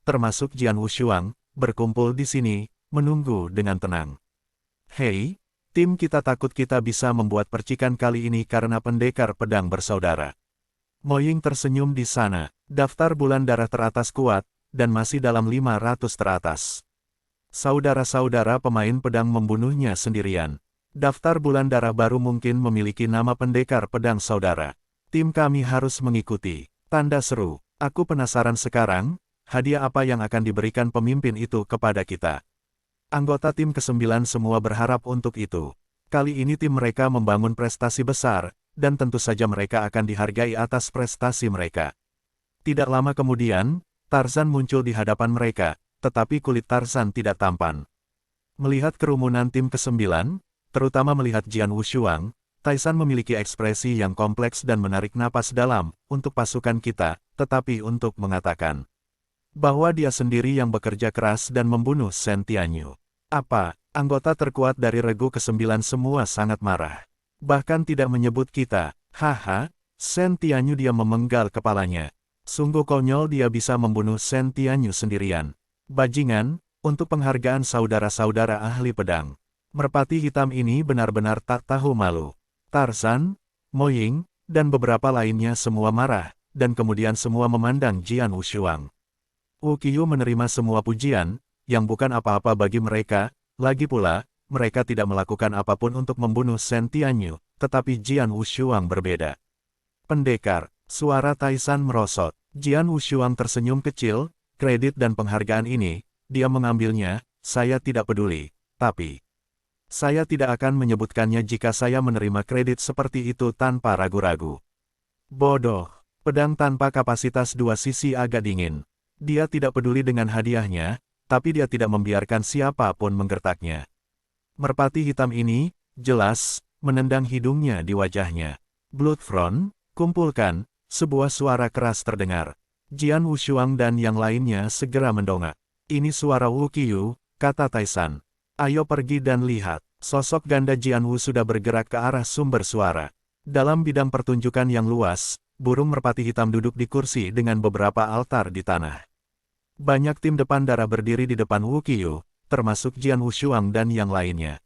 termasuk Jian Wushuang, berkumpul di sini, menunggu dengan tenang. Hei, tim kita takut kita bisa membuat percikan kali ini karena pendekar pedang bersaudara. Mo Ying tersenyum di sana, daftar bulan darah teratas kuat, dan masih dalam 500 teratas. Saudara-saudara pemain pedang membunuhnya sendirian. Daftar bulan darah baru mungkin memiliki nama pendekar pedang saudara. Tim kami harus mengikuti. Tanda seru. Aku penasaran sekarang, hadiah apa yang akan diberikan pemimpin itu kepada kita. Anggota tim ke-9 semua berharap untuk itu. Kali ini tim mereka membangun prestasi besar, dan tentu saja mereka akan dihargai atas prestasi mereka. Tidak lama kemudian, Tarzan muncul di hadapan mereka, tetapi kulit Tarzan tidak tampan. Melihat kerumunan tim ke-9, terutama melihat Jian Wushuang, Taisan memiliki ekspresi yang kompleks dan menarik napas dalam, untuk pasukan kita, tetapi untuk mengatakan bahwa dia sendiri yang bekerja keras dan membunuh Shen Tianyu. Apa, anggota terkuat dari regu ke-9 semua sangat marah. Bahkan tidak menyebut kita, haha, Shen Tianyu dia memenggal kepalanya. Sungguh konyol dia bisa membunuh Shen Tianyu sendirian. Bajingan, untuk penghargaan saudara-saudara ahli pedang. Merpati hitam ini benar-benar tak tahu malu. Tarzan, Mo Ying, dan beberapa lainnya semua marah, dan kemudian semua memandang Jian Wushuang. Wu Qiyu menerima semua pujian, yang bukan apa-apa bagi mereka, lagi pula, mereka tidak melakukan apapun untuk membunuh Shen Tianyu, tetapi Jian Wushuang berbeda. Pendekar, suara Taisan merosot. Jian Wushuang tersenyum kecil, kredit dan penghargaan ini, dia mengambilnya, saya tidak peduli, tapi saya tidak akan menyebutkannya jika saya menerima kredit seperti itu tanpa ragu-ragu. Bodoh, pedang tanpa kapasitas dua sisi agak dingin. Dia tidak peduli dengan hadiahnya, tapi dia tidak membiarkan siapapun menggertaknya. Merpati hitam ini, jelas, menendang hidungnya di wajahnya. Bloodfront, kumpulkan, sebuah suara keras terdengar. Jian Wushuang dan yang lainnya segera mendongak. Ini suara Wu Qiyu, kata Taisan. Ayo pergi dan lihat. Sosok ganda Jian Wu sudah bergerak ke arah sumber suara. Dalam bidang pertunjukan yang luas, burung merpati hitam duduk di kursi dengan beberapa altar di tanah. Banyak tim depan darah berdiri di depan Wu Qiyu, termasuk Jian Wushuang dan yang lainnya.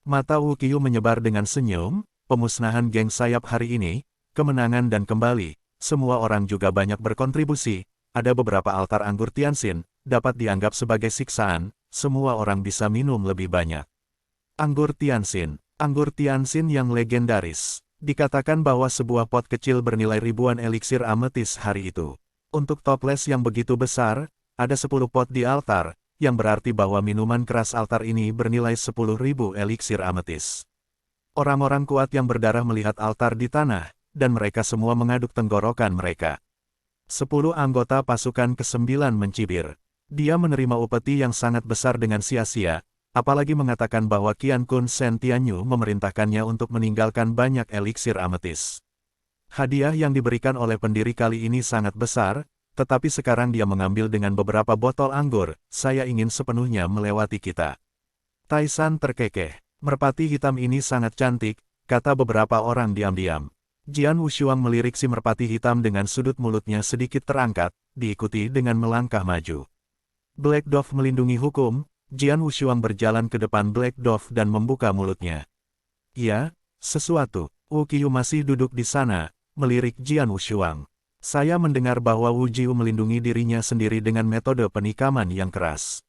Mata Wu Qiyu menyebar dengan senyum, pemusnahan geng sayap hari ini, kemenangan dan kembali, semua orang juga banyak berkontribusi, ada beberapa altar anggur Tianxin, dapat dianggap sebagai siksaan, semua orang bisa minum lebih banyak. Anggur Tianxin yang legendaris. Dikatakan bahwa sebuah pot kecil bernilai ribuan eliksir ametis hari itu. Untuk toples yang begitu besar, ada 10 pot di altar, yang berarti bahwa minuman keras altar ini bernilai 10.000 eliksir ametis. Orang-orang kuat yang berdarah melihat altar di tanah, dan mereka semua mengaduk tenggorokan mereka. 10 anggota pasukan ke-9 mencibir. Dia menerima upeti yang sangat besar dengan sia-sia, apalagi mengatakan bahwa Qian Kun Shen Tianyu memerintahkannya untuk meninggalkan banyak eliksir ametis. Hadiah yang diberikan oleh pendiri kali ini sangat besar, tetapi sekarang dia mengambil dengan beberapa botol anggur, saya ingin sepenuhnya melewati kita. Taisan terkekeh. Merpati hitam ini sangat cantik, kata beberapa orang diam-diam. Jian Wushuang melirik si merpati hitam dengan sudut mulutnya sedikit terangkat, diikuti dengan melangkah maju. Black Dove melindungi hukum, Jian Wushuang berjalan ke depan Black Dove dan membuka mulutnya. Ya, sesuatu. Wu Qiyu masih duduk di sana, melirik Jian Wushuang. Saya mendengar bahwa Wu Jiu melindungi dirinya sendiri dengan metode penikaman yang keras.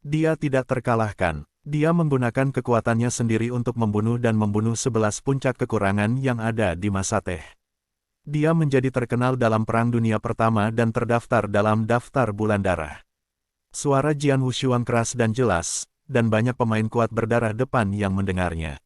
Dia tidak terkalahkan. Dia menggunakan kekuatannya sendiri untuk membunuh dan membunuh 11 puncak kekurangan yang ada di masa teh. Dia menjadi terkenal dalam Perang Dunia Pertama dan terdaftar dalam daftar bulan darah. Suara Jian Wushuang keras dan jelas, dan banyak pemain kuat berdarah depan yang mendengarnya.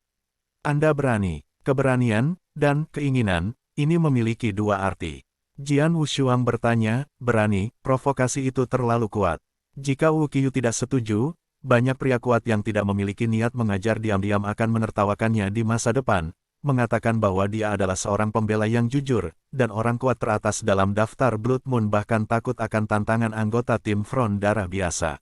Anda berani, keberanian, dan keinginan, ini memiliki dua arti. Jian Wushuang bertanya, berani, provokasi itu terlalu kuat. Jika Wu Qiyu tidak setuju, banyak pria kuat yang tidak memiliki niat mengajar diam-diam akan menertawakannya di masa depan, mengatakan bahwa dia adalah seorang pembela yang jujur, dan orang kuat teratas dalam daftar Blood Moon bahkan takut akan tantangan anggota tim Front Darah biasa.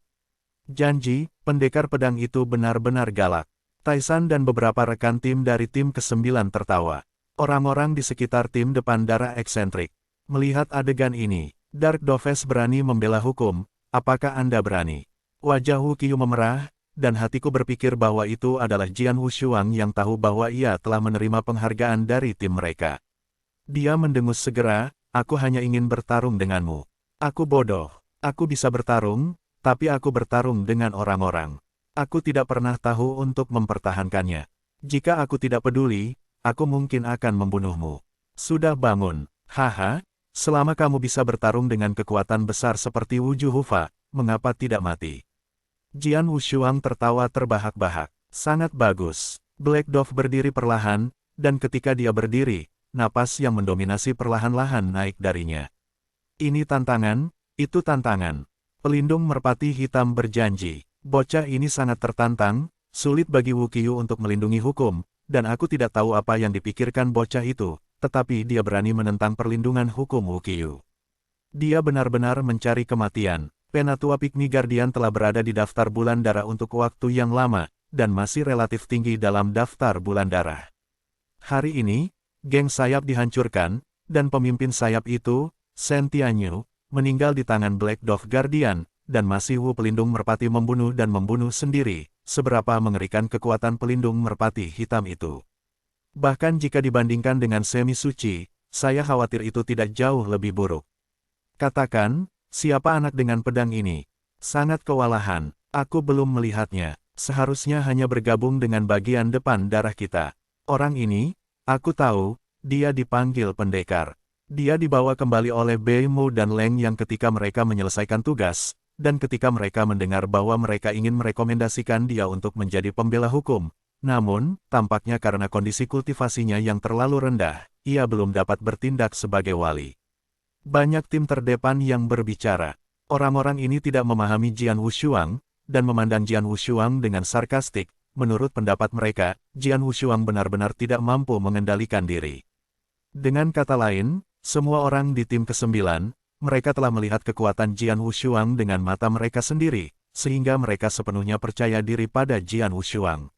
Janji, pendekar pedang itu benar-benar galak. Taisan dan beberapa rekan tim dari tim ke-9 tertawa. Orang-orang di sekitar tim depan darah eksentrik. Melihat adegan ini, Dark Doves berani membela hukum, apakah Anda berani? Wajah Wu Qiyu memerah, dan hatiku berpikir bahwa itu adalah Jian Wushuang yang tahu bahwa ia telah menerima penghargaan dari tim mereka. Dia mendengus segera, aku hanya ingin bertarung denganmu. Aku bodoh. Aku bisa bertarung, tapi aku bertarung dengan orang-orang. Aku tidak pernah tahu untuk mempertahankannya. Jika aku tidak peduli, aku mungkin akan membunuhmu. Sudah bangun, haha, selama kamu bisa bertarung dengan kekuatan besar seperti Wu Juhufa, mengapa tidak mati? Jian Wushuang tertawa terbahak-bahak. Sangat bagus. Black Dove berdiri perlahan, dan ketika dia berdiri, napas yang mendominasi perlahan-lahan naik darinya. Ini tantangan, itu tantangan. Pelindung merpati hitam berjanji. Bocah ini sangat tertantang, sulit bagi Wu Qiyu untuk melindungi hukum, dan aku tidak tahu apa yang dipikirkan bocah itu, tetapi dia berani menentang perlindungan hukum Wu Qiyu. Dia benar-benar mencari kematian. Penatua Pygmy Guardian telah berada di daftar bulan darah untuk waktu yang lama, dan masih relatif tinggi dalam daftar bulan darah. Hari ini, geng sayap dihancurkan, dan pemimpin sayap itu, Shen Tianyu, meninggal di tangan Black Dove Guardian, dan masih Wu pelindung merpati membunuh dan membunuh sendiri, seberapa mengerikan kekuatan pelindung merpati hitam itu. Bahkan jika dibandingkan dengan semi suci, saya khawatir itu tidak jauh lebih buruk. Katakan, siapa anak dengan pedang ini? Sangat kewalahan, aku belum melihatnya. Seharusnya hanya bergabung dengan bagian depan darah kita. Orang ini, aku tahu, dia dipanggil pendekar. Dia dibawa kembali oleh Bei Mu dan Leng yang ketika mereka menyelesaikan tugas, dan ketika mereka mendengar bahwa mereka ingin merekomendasikan dia untuk menjadi pembela hukum. Namun, tampaknya karena kondisi kultivasinya yang terlalu rendah, ia belum dapat bertindak sebagai wali. Banyak tim terdepan yang berbicara. Orang-orang ini tidak memahami Jian Wushuang, dan memandang Jian Wushuang dengan sarkastik. Menurut pendapat mereka, Jian Wushuang benar-benar tidak mampu mengendalikan diri. Dengan kata lain, semua orang di tim ke-9, mereka telah melihat kekuatan Jian Wushuang dengan mata mereka sendiri, sehingga mereka sepenuhnya percaya diri pada Jian Wushuang.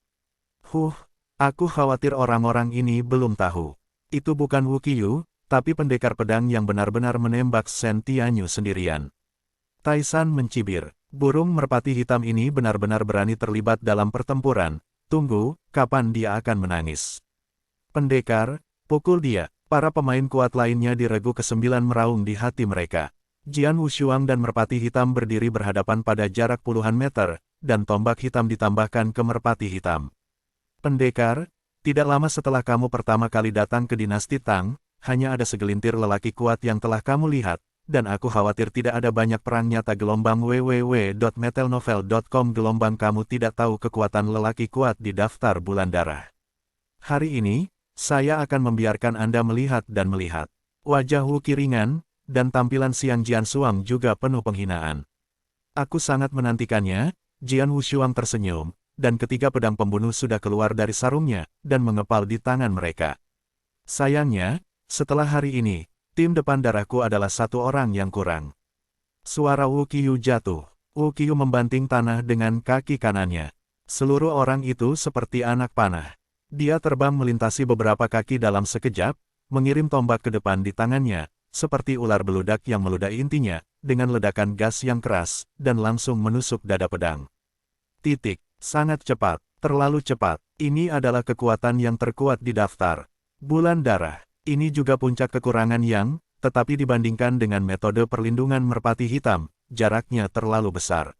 Aku khawatir orang-orang ini belum tahu. Itu bukan Wu Qiyu, tapi pendekar pedang yang benar-benar menembak Shen Tianyu sendirian. Taisan mencibir. Burung merpati hitam ini benar-benar berani terlibat dalam pertempuran. Tunggu, kapan dia akan menangis? Pendekar, pukul dia. Para pemain kuat lainnya di regu ke-9 meraung di hati mereka. Jian Wushuang dan merpati hitam berdiri berhadapan pada jarak puluhan meter, dan tombak hitam ditambahkan ke merpati hitam. Pendekar, tidak lama setelah kamu pertama kali datang ke dinasti Tang, hanya ada segelintir lelaki kuat yang telah kamu lihat, dan aku khawatir tidak ada banyak perang nyata. Gelombang www.metalnovel.com. Gelombang kamu tidak tahu kekuatan lelaki kuat di daftar bulan darah. Hari ini, saya akan membiarkan Anda melihat dan melihat. Wajah Wu Qi ringan, dan tampilan Xiang Jianshuang juga penuh penghinaan. Aku sangat menantikannya. Jian Wushuang tersenyum, dan ketiga pedang pembunuh sudah keluar dari sarungnya, dan mengepal di tangan mereka. Sayangnya, setelah hari ini, tim depan darahku adalah satu orang yang kurang. Suara Wu Qiyu jatuh. Wu Qiyu membanting tanah dengan kaki kanannya. Seluruh orang itu seperti anak panah. Dia terbang melintasi beberapa kaki dalam sekejap, mengirim tombak ke depan di tangannya, seperti ular beludak yang meludahi intinya, dengan ledakan gas yang keras, dan langsung menusuk dada pedang. Sangat cepat, terlalu cepat. Ini adalah kekuatan yang terkuat di daftar bulan darah. Ini juga puncak kekurangan yang, tetapi dibandingkan dengan metode perlindungan merpati hitam, jaraknya terlalu besar.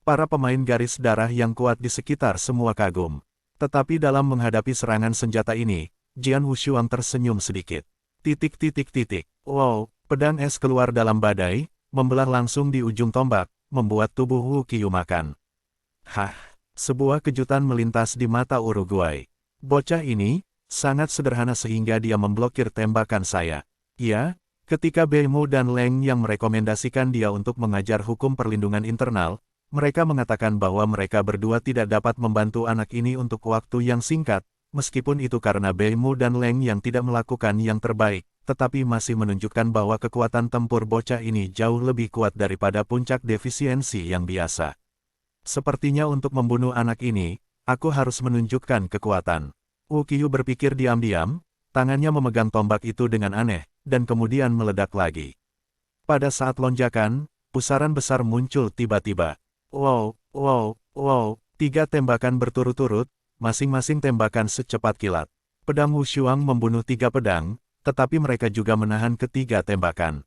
Para pemain garis darah yang kuat di sekitar semua kagum. Tetapi dalam menghadapi serangan senjata ini, Jian Wushuang tersenyum sedikit. Wow, pedang es keluar dalam badai, membelah langsung di ujung tombak, membuat tubuh Wu Qiyu makan. Hah, sebuah kejutan melintas di mata Uruguay. Bocah ini, sangat sederhana sehingga dia memblokir tembakan saya. Ya, ketika Beimo dan Leng yang merekomendasikan dia untuk mengajar hukum perlindungan internal, mereka mengatakan bahwa mereka berdua tidak dapat membantu anak ini untuk waktu yang singkat, meskipun itu karena Beimo dan Leng yang tidak melakukan yang terbaik, tetapi masih menunjukkan bahwa kekuatan tempur bocah ini jauh lebih kuat daripada puncak defisiensi yang biasa. Sepertinya untuk membunuh anak ini, aku harus menunjukkan kekuatan. Wu Qiyu berpikir diam-diam, tangannya memegang tombak itu dengan aneh, dan kemudian meledak lagi. Pada saat lonjakan, pusaran besar muncul tiba-tiba. Wow, 3 tembakan berturut-turut, masing-masing tembakan secepat kilat. Pedang Wushuang membunuh 3 pedang, tetapi mereka juga menahan ketiga tembakan.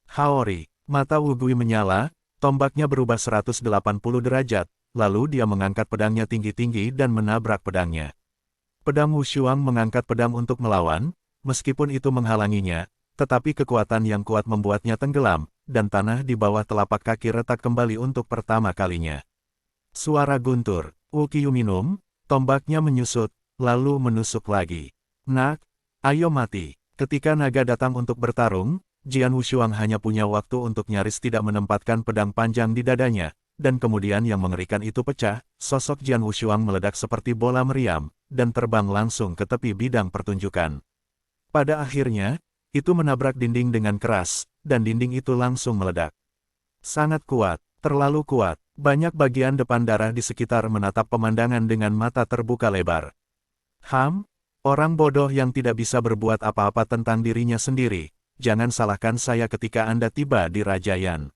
Haori, mata Wu Gui menyala, tombaknya berubah 180 derajat, lalu dia mengangkat pedangnya tinggi-tinggi dan menabrak pedangnya. Pedang Wushuang mengangkat pedang untuk melawan, meskipun itu menghalanginya, tetapi kekuatan yang kuat membuatnya tenggelam, dan tanah di bawah telapak kaki retak kembali untuk pertama kalinya. Suara guntur, Wu Qiyu minum, tombaknya menyusut, lalu menusuk lagi. Nak, ayo mati. Ketika naga datang untuk bertarung, Jian Wushuang hanya punya waktu untuk nyaris tidak menempatkan pedang panjang di dadanya, dan kemudian yang mengerikan itu pecah, sosok Jian Wushuang meledak seperti bola meriam, dan terbang langsung ke tepi bidang pertunjukan. Pada akhirnya, itu menabrak dinding dengan keras, dan dinding itu langsung meledak. Sangat kuat, terlalu kuat, banyak bagian depan darah di sekitar menatap pemandangan dengan mata terbuka lebar. Orang bodoh yang tidak bisa berbuat apa-apa tentang dirinya sendiri, jangan salahkan saya ketika Anda tiba di Raja Yan.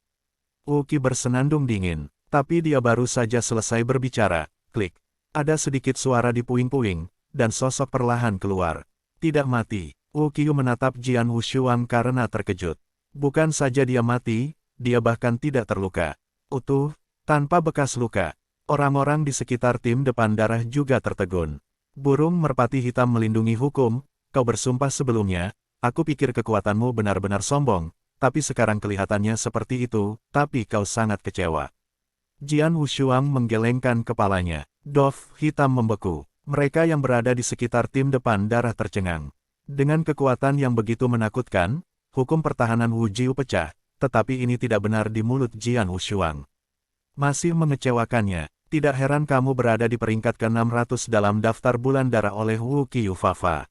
Wu Qi bersenandung dingin, tapi dia baru saja selesai berbicara, klik. Ada sedikit suara di puing-puing, dan sosok perlahan keluar. Tidak mati. Wu Qiyu menatap Jian Wushuang karena terkejut. Bukan saja dia mati, dia bahkan tidak terluka. Utuh, tanpa bekas luka. Orang-orang di sekitar tim depan darah juga tertegun. Burung merpati hitam melindungi hukum, kau bersumpah sebelumnya, aku pikir kekuatanmu benar-benar sombong, tapi sekarang kelihatannya seperti itu, tapi kau sangat kecewa. Jian Wushuang menggelengkan kepalanya. Dove hitam membeku. Mereka yang berada di sekitar tim depan darah tercengang. Dengan kekuatan yang begitu menakutkan, hukum pertahanan Wu Jiu pecah, tetapi ini tidak benar di mulut Jian Wushuang. Masih mengecewakannya, tidak heran kamu berada di peringkat ke-600 dalam daftar bulan darah oleh Wu Qiyu Fafa.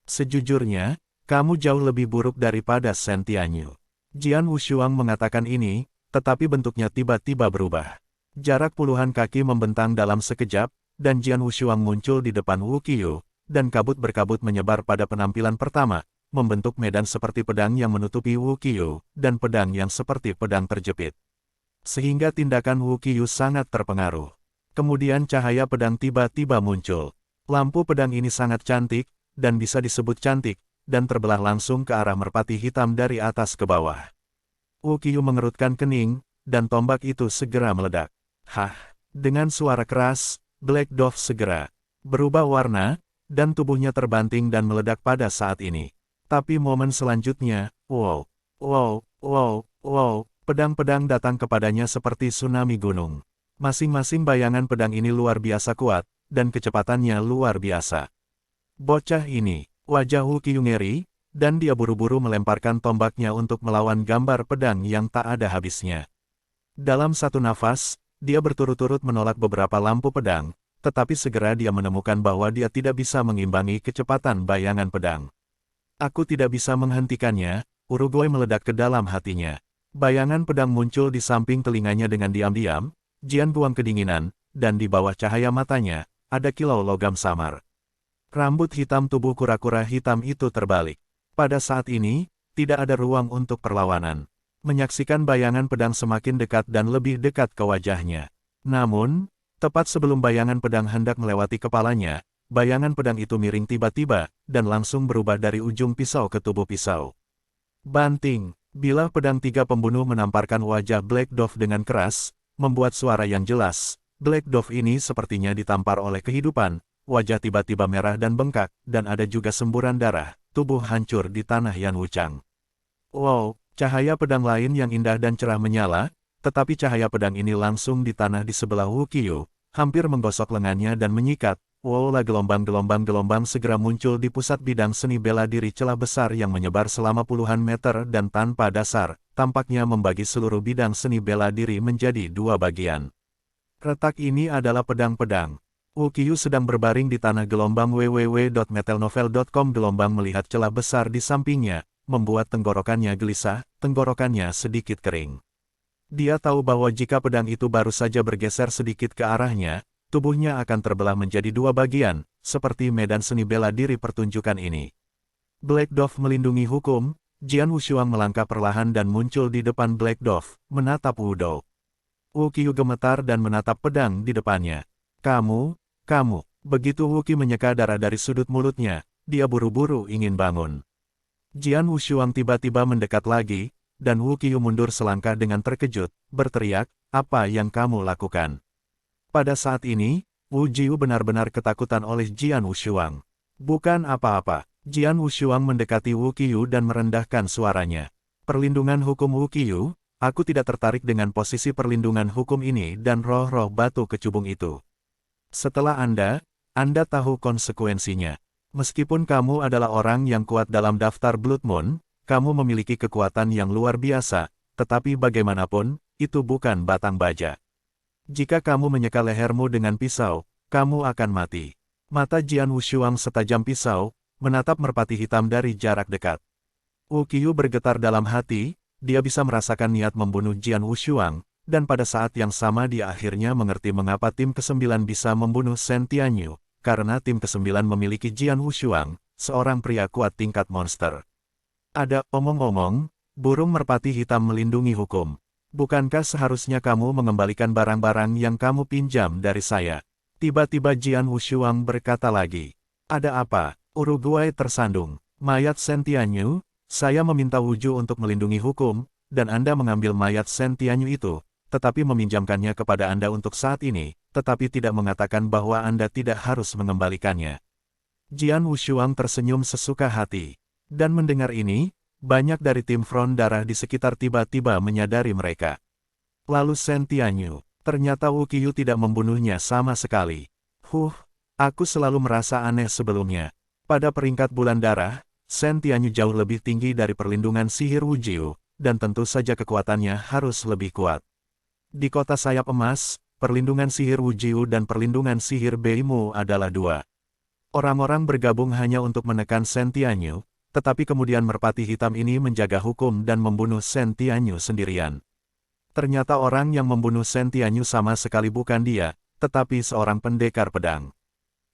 Sejujurnya, kamu jauh lebih buruk daripada Shen Tianyu. Jian Wushuang mengatakan ini, tetapi bentuknya tiba-tiba berubah. Jarak puluhan kaki membentang dalam sekejap, dan Jian Wushuang muncul di depan Wu Qiyu, dan kabut berkabut menyebar pada penampilan pertama, membentuk medan seperti pedang yang menutupi Wu Qiyu, dan pedang yang seperti pedang terjepit. Sehingga tindakan Wu Qiyu sangat terpengaruh. Kemudian cahaya pedang tiba-tiba muncul. Lampu pedang ini sangat cantik, dan bisa disebut cantik, dan terbelah langsung ke arah merpati hitam dari atas ke bawah. Wu Qiyu mengerutkan kening, dan tombak itu segera meledak. Dengan suara keras, Black Dove segera berubah warna, dan tubuhnya terbanting dan meledak pada saat ini. Tapi momen selanjutnya, pedang-pedang datang kepadanya seperti tsunami gunung. Masing-masing bayangan pedang ini luar biasa kuat, dan kecepatannya luar biasa. Bocah ini, wajah Wu Qiyu ngeri, dan dia buru-buru melemparkan tombaknya untuk melawan gambar pedang yang tak ada habisnya. Dalam satu nafas, dia berturut-turut menolak beberapa lampu pedang, tetapi segera dia menemukan bahwa dia tidak bisa mengimbangi kecepatan bayangan pedang. Aku tidak bisa menghentikannya, Uruguay meledak ke dalam hatinya. Bayangan pedang muncul di samping telinganya dengan diam-diam, Jian buang kedinginan, dan di bawah cahaya matanya, ada kilau logam samar. Rambut hitam tubuh kura-kura hitam itu terbalik. Pada saat ini, tidak ada ruang untuk perlawanan. Menyaksikan bayangan pedang semakin dekat dan lebih dekat ke wajahnya. Namun, tepat sebelum bayangan pedang hendak melewati kepalanya, bayangan pedang itu miring tiba-tiba, dan langsung berubah dari ujung pisau ke tubuh pisau. Banting, bilah pedang 3 pembunuh menamparkan wajah Black Dove dengan keras, membuat suara yang jelas. Black Dove ini sepertinya ditampar oleh kehidupan, wajah tiba-tiba merah dan bengkak, dan ada juga semburan darah, tubuh hancur di tanah Yan Wuchang. Wow, cahaya pedang lain yang indah dan cerah menyala, tetapi cahaya pedang ini langsung di tanah di sebelah Wu Qiyu, hampir menggosok lengannya dan menyikat. Wow, gelombang-gelombang segera muncul di pusat bidang seni bela diri celah besar yang menyebar selama puluhan meter dan tanpa dasar, tampaknya membagi seluruh bidang seni bela diri menjadi dua bagian. Retak ini adalah pedang-pedang. Wu Qiyu sedang berbaring di tanah gelombang www.metalnovel.com. Gelombang melihat celah besar di sampingnya, membuat tenggorokannya gelisah, tenggorokannya sedikit kering. Dia tahu bahwa jika pedang itu baru saja bergeser sedikit ke arahnya, tubuhnya akan terbelah menjadi dua bagian, seperti medan seni bela diri pertunjukan ini. Black Dove melindungi hukum. Jian Wushuang melangkah perlahan dan muncul di depan Black Dove, menatap Wu Dou. Wu Qiyu gemetar dan menatap pedang di depannya. Kamu. Begitu Wu Qiyu menyeka darah dari sudut mulutnya, dia buru-buru ingin bangun. Jian Wushuang tiba-tiba mendekat lagi, dan Wu Qiyu mundur selangkah dengan terkejut, berteriak, "Apa yang kamu lakukan?" Pada saat ini, Wu Jiu benar-benar ketakutan oleh Jian Wushuang. Bukan apa-apa, Jian Wushuang mendekati Wu Qiyu dan merendahkan suaranya. Perlindungan hukum Wu Qiyu, aku tidak tertarik dengan posisi perlindungan hukum ini dan roh-roh batu kecubung itu. Setelah Anda tahu konsekuensinya. Meskipun kamu adalah orang yang kuat dalam daftar Blood Moon, kamu memiliki kekuatan yang luar biasa, tetapi bagaimanapun, itu bukan batang baja. Jika kamu menyeka lehermu dengan pisau, kamu akan mati. Mata Jian Wushuang setajam pisau, menatap merpati hitam dari jarak dekat. Wu Qiyu bergetar dalam hati, dia bisa merasakan niat membunuh Jian Wushuang, dan pada saat yang sama dia akhirnya mengerti mengapa tim ke-9 bisa membunuh Shen Tianyu, karena tim ke-9 memiliki Jian Wushuang, seorang pria kuat tingkat monster. Ada omong-omong, burung merpati hitam melindungi hukum. Bukankah seharusnya kamu mengembalikan barang-barang yang kamu pinjam dari saya? Tiba-tiba Jian Wushuang berkata lagi. Ada apa? Uruguay tersandung. Mayat Shen Tianyu, saya meminta Wuju untuk melindungi hukum, dan Anda mengambil mayat Shen Tianyu itu, tetapi meminjamkannya kepada Anda untuk saat ini, tetapi tidak mengatakan bahwa Anda tidak harus mengembalikannya. Jian Wushuang tersenyum sesuka hati. Dan mendengar ini, banyak dari tim front darah di sekitar tiba-tiba menyadari mereka. Lalu Shen Tianyu, ternyata Wu Qiyu tidak membunuhnya sama sekali. Aku selalu merasa aneh sebelumnya. Pada peringkat bulan darah, Shen Tianyu jauh lebih tinggi dari perlindungan sihir Wu Jiu, dan tentu saja kekuatannya harus lebih kuat. Di kota sayap emas, perlindungan sihir Wu Jiu dan perlindungan sihir Beimu adalah dua. Orang-orang bergabung hanya untuk menekan Shen Tianyu, tetapi kemudian merpati hitam ini menjaga hukum dan membunuh Shen Tianyu sendirian. Ternyata orang yang membunuh Shen Tianyu sama sekali bukan dia, tetapi seorang pendekar pedang.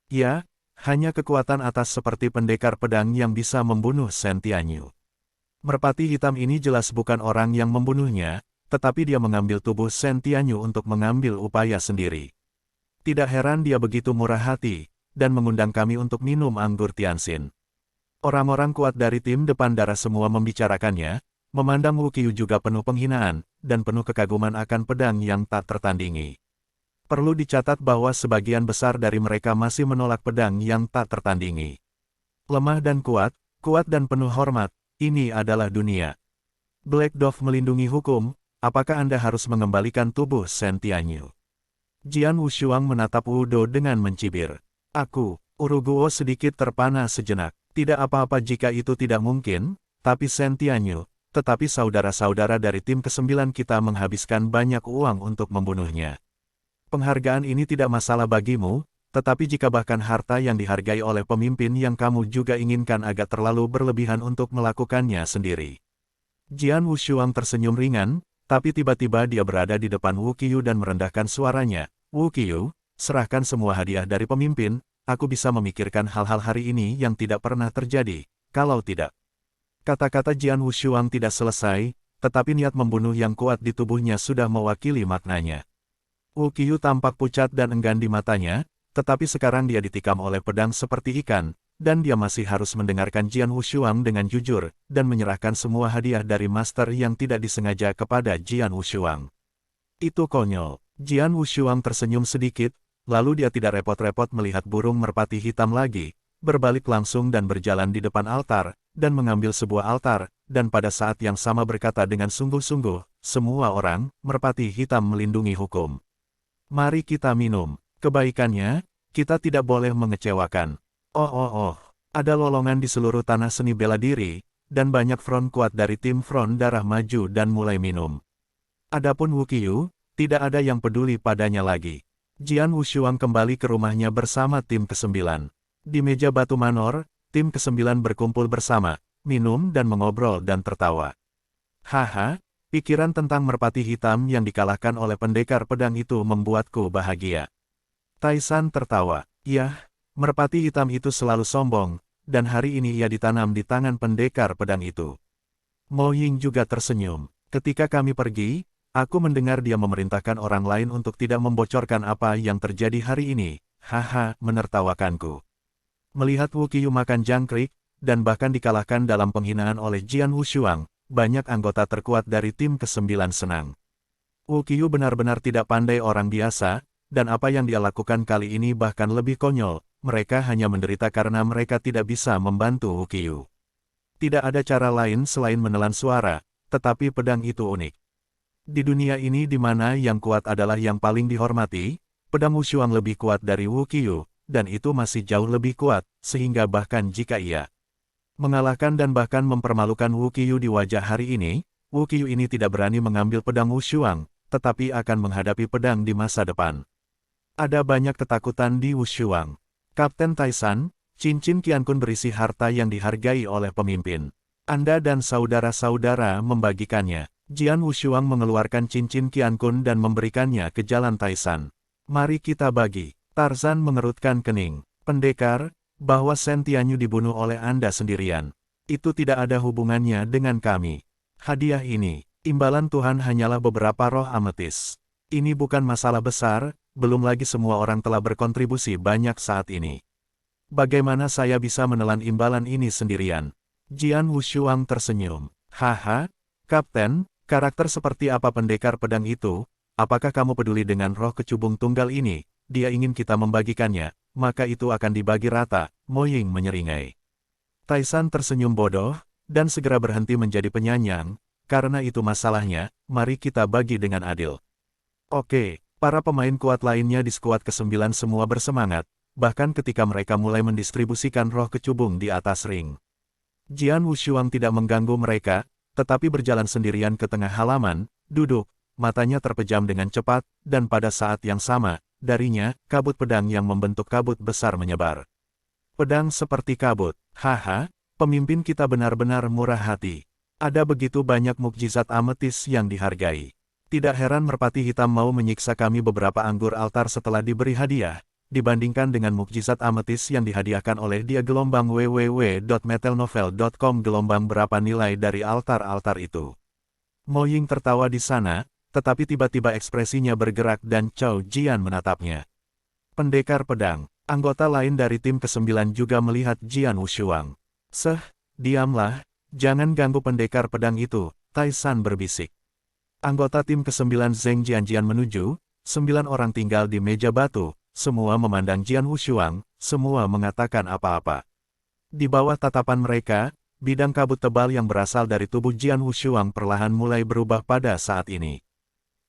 Ya, hanya kekuatan atas seperti pendekar pedang yang bisa membunuh Shen Tianyu. Merpati hitam ini jelas bukan orang yang membunuhnya, tetapi dia mengambil tubuh Shen Tianyu untuk mengambil upaya sendiri. Tidak heran dia begitu murah hati, dan mengundang kami untuk minum anggur Tianxin. Orang-orang kuat dari tim depan darah semua membicarakannya, memandang Wu Qiyu juga penuh penghinaan, dan penuh kekaguman akan pedang yang tak tertandingi. Perlu dicatat bahwa sebagian besar dari mereka masih menolak pedang yang tak tertandingi. Lemah dan kuat dan penuh hormat, ini adalah dunia. Black Dove melindungi hukum, apakah Anda harus mengembalikan tubuh Shen Tianyu? Jian Wushuang menatap Wu Dou dengan mencibir. Uruguay sedikit terpana sejenak. Tidak apa-apa jika itu tidak mungkin, tapi Shen Tianyu, tetapi saudara-saudara dari tim ke-9 kita menghabiskan banyak uang untuk membunuhnya. Penghargaan ini tidak masalah bagimu, tetapi jika bahkan harta yang dihargai oleh pemimpin yang kamu juga inginkan agak terlalu berlebihan untuk melakukannya sendiri. Jian Wushuang tersenyum ringan, tapi tiba-tiba dia berada di depan Wu Qiyu dan merendahkan suaranya. Wu Qiyu, serahkan semua hadiah dari pemimpin. Aku bisa memikirkan hal-hal hari ini yang tidak pernah terjadi, kalau tidak. Kata-kata Jian Wushuang tidak selesai, tetapi niat membunuh yang kuat di tubuhnya sudah mewakili maknanya. Wu Qiyu tampak pucat dan enggan di matanya, tetapi sekarang dia ditikam oleh pedang seperti ikan, dan dia masih harus mendengarkan Jian Wushuang dengan jujur, dan menyerahkan semua hadiah dari master yang tidak disengaja kepada Jian Wushuang. Itu konyol. Jian Wushuang tersenyum sedikit, lalu dia tidak repot-repot melihat burung merpati hitam lagi, berbalik langsung dan berjalan di depan altar, dan mengambil sebuah altar, dan pada saat yang sama berkata dengan sungguh-sungguh, semua orang, merpati hitam melindungi hukum. Mari kita minum. Kebaikannya, kita tidak boleh mengecewakan. Oh, ada lolongan di seluruh tanah seni bela diri, dan banyak front kuat dari tim front darah maju dan mulai minum. Adapun Wu Qiyu, tidak ada yang peduli padanya lagi. Jian Wushuang kembali ke rumahnya bersama tim ke-9. Di meja batu manor, tim ke-9 berkumpul bersama, minum dan mengobrol dan tertawa. Haha, pikiran tentang merpati hitam yang dikalahkan oleh pendekar pedang itu membuatku bahagia. Taisan tertawa. Yah, merpati hitam itu selalu sombong, dan hari ini ia ditanam di tangan pendekar pedang itu. Mo Ying juga tersenyum. Ketika kami pergi, aku mendengar dia memerintahkan orang lain untuk tidak membocorkan apa yang terjadi hari ini. Haha, menertawakanku. Melihat Wu Qiyu makan jangkrik, dan bahkan dikalahkan dalam penghinaan oleh Jian Wushuang, banyak anggota terkuat dari tim ke-9 senang. Wu Qiyu benar-benar tidak pandai orang biasa, dan apa yang dia lakukan kali ini bahkan lebih konyol, mereka hanya menderita karena mereka tidak bisa membantu Wu Qiyu. Tidak ada cara lain selain menelan suara, tetapi pedang itu unik. Di dunia ini di mana yang kuat adalah yang paling dihormati, pedang Wushuang lebih kuat dari Wu Qiyu, dan itu masih jauh lebih kuat, sehingga bahkan jika ia mengalahkan dan bahkan mempermalukan Wu Qiyu di wajah hari ini, Wu Qiyu ini tidak berani mengambil pedang Wushuang, tetapi akan menghadapi pedang di masa depan. Ada banyak ketakutan di Wushuang. Kapten Taisan, cincin Qiankun berisi harta yang dihargai oleh pemimpin. Anda dan saudara-saudara membagikannya. Jian Wushuang mengeluarkan cincin Qiankun dan memberikannya ke Jalan Taisan. Mari kita bagi. Tarzan mengerutkan kening. Pendekar, bahwa Shen Tianyu dibunuh oleh Anda sendirian. Itu tidak ada hubungannya dengan kami. Hadiah ini, imbalan Tuhan hanyalah beberapa roh ametis. Ini bukan masalah besar, belum lagi semua orang telah berkontribusi banyak saat ini. Bagaimana saya bisa menelan imbalan ini sendirian? Jian Wushuang tersenyum. Haha, Kapten, karakter seperti apa pendekar pedang itu? Apakah kamu peduli dengan roh kecubung tunggal ini? Dia ingin kita membagikannya, maka itu akan dibagi rata. Mo Ying menyeringai. Taisan tersenyum bodoh, dan segera berhenti menjadi penyanyang, karena itu masalahnya, mari kita bagi dengan adil. Oke, para pemain kuat lainnya di skuad ke-9 semua bersemangat, bahkan ketika mereka mulai mendistribusikan roh kecubung di atas ring. Jian Wushuang tidak mengganggu mereka, tetapi berjalan sendirian ke tengah halaman, duduk, matanya terpejam dengan cepat, dan pada saat yang sama, darinya, kabut pedang yang membentuk kabut besar menyebar. Pedang seperti kabut. Haha, pemimpin kita benar-benar murah hati. Ada begitu banyak mukjizat ametis yang dihargai. Tidak heran merpati hitam mau menyiksa kami beberapa anggur altar setelah diberi hadiah, dibandingkan dengan mukjizat ametis yang dihadiahkan oleh dia. Gelombang www.metalnovel.com. Gelombang berapa nilai dari altar-altar itu? Mo Ying tertawa di sana, tetapi tiba-tiba ekspresinya bergerak dan Cao Jian menatapnya. Pendekar pedang, anggota lain dari tim ke-9 juga melihat Jian Wushuang. Diamlah, jangan ganggu pendekar pedang itu, Taisan berbisik. Anggota tim ke-9 Zheng Jianjian menuju, 9 orang tinggal di meja batu, semua memandang Jian Wushuang, semua mengatakan apa-apa. Di bawah tatapan mereka, bidang kabut tebal yang berasal dari tubuh Jian Wushuang perlahan mulai berubah pada saat ini.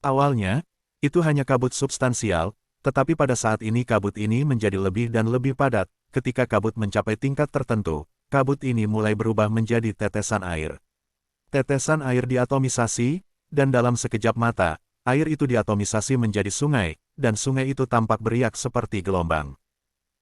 Awalnya, itu hanya kabut substansial, tetapi pada saat ini kabut ini menjadi lebih dan lebih padat. Ketika kabut mencapai tingkat tertentu, kabut ini mulai berubah menjadi tetesan air. Tetesan air diatomisasi, dan dalam sekejap mata, air itu diatomisasi menjadi sungai, dan sungai itu tampak beriak seperti gelombang.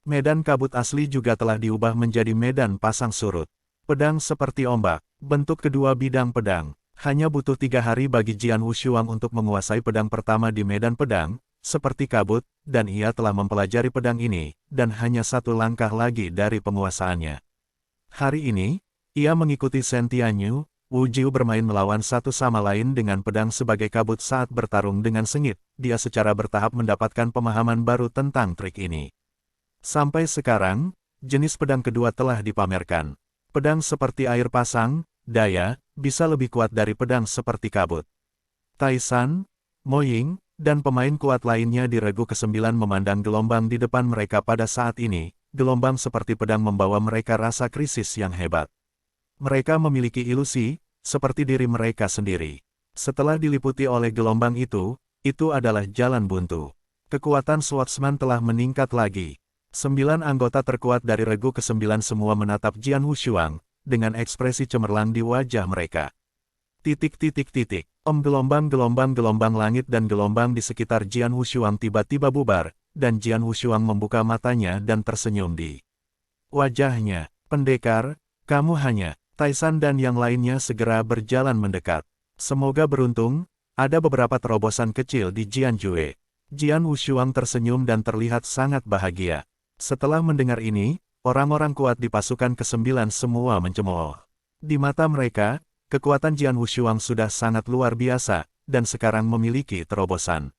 Medan kabut asli juga telah diubah menjadi medan pasang surut. Pedang seperti ombak, bentuk kedua bidang pedang. Hanya butuh 3 hari bagi Jian Wushuang untuk menguasai pedang pertama di medan pedang, seperti kabut, dan ia telah mempelajari pedang ini, dan hanya 1 langkah lagi dari penguasaannya. Hari ini, ia mengikuti Shen Tianyu, Wu Jiu bermain melawan satu sama lain dengan pedang sebagai kabut saat bertarung dengan sengit. Dia secara bertahap mendapatkan pemahaman baru tentang trik ini. Sampai sekarang, jenis pedang kedua telah dipamerkan. Pedang seperti air pasang, daya, bisa lebih kuat dari pedang seperti kabut. Taisan, Mo Ying, dan pemain kuat lainnya di regu ke-9 memandang gelombang di depan mereka pada saat ini, gelombang seperti pedang membawa mereka rasa krisis yang hebat. Mereka memiliki ilusi, seperti diri mereka sendiri. Setelah diliputi oleh gelombang itu adalah jalan buntu. Kekuatan swordsman telah meningkat lagi. 9 anggota terkuat dari regu ke-9 semua menatap Jian Wushuang, dengan ekspresi cemerlang di wajah mereka. Gelombang langit dan gelombang di sekitar Jian Wushuang tiba-tiba bubar, dan Jian Wushuang membuka matanya dan tersenyum di wajahnya. Pendekar, kamu hanya... Taisan dan yang lainnya segera berjalan mendekat. Semoga beruntung, ada beberapa terobosan kecil di Jianjue. Jian Wushuang tersenyum dan terlihat sangat bahagia. Setelah mendengar ini, orang-orang kuat di pasukan ke-9 semua mencemooh. Di mata mereka, kekuatan Jian Wushuang sudah sangat luar biasa, dan sekarang memiliki terobosan.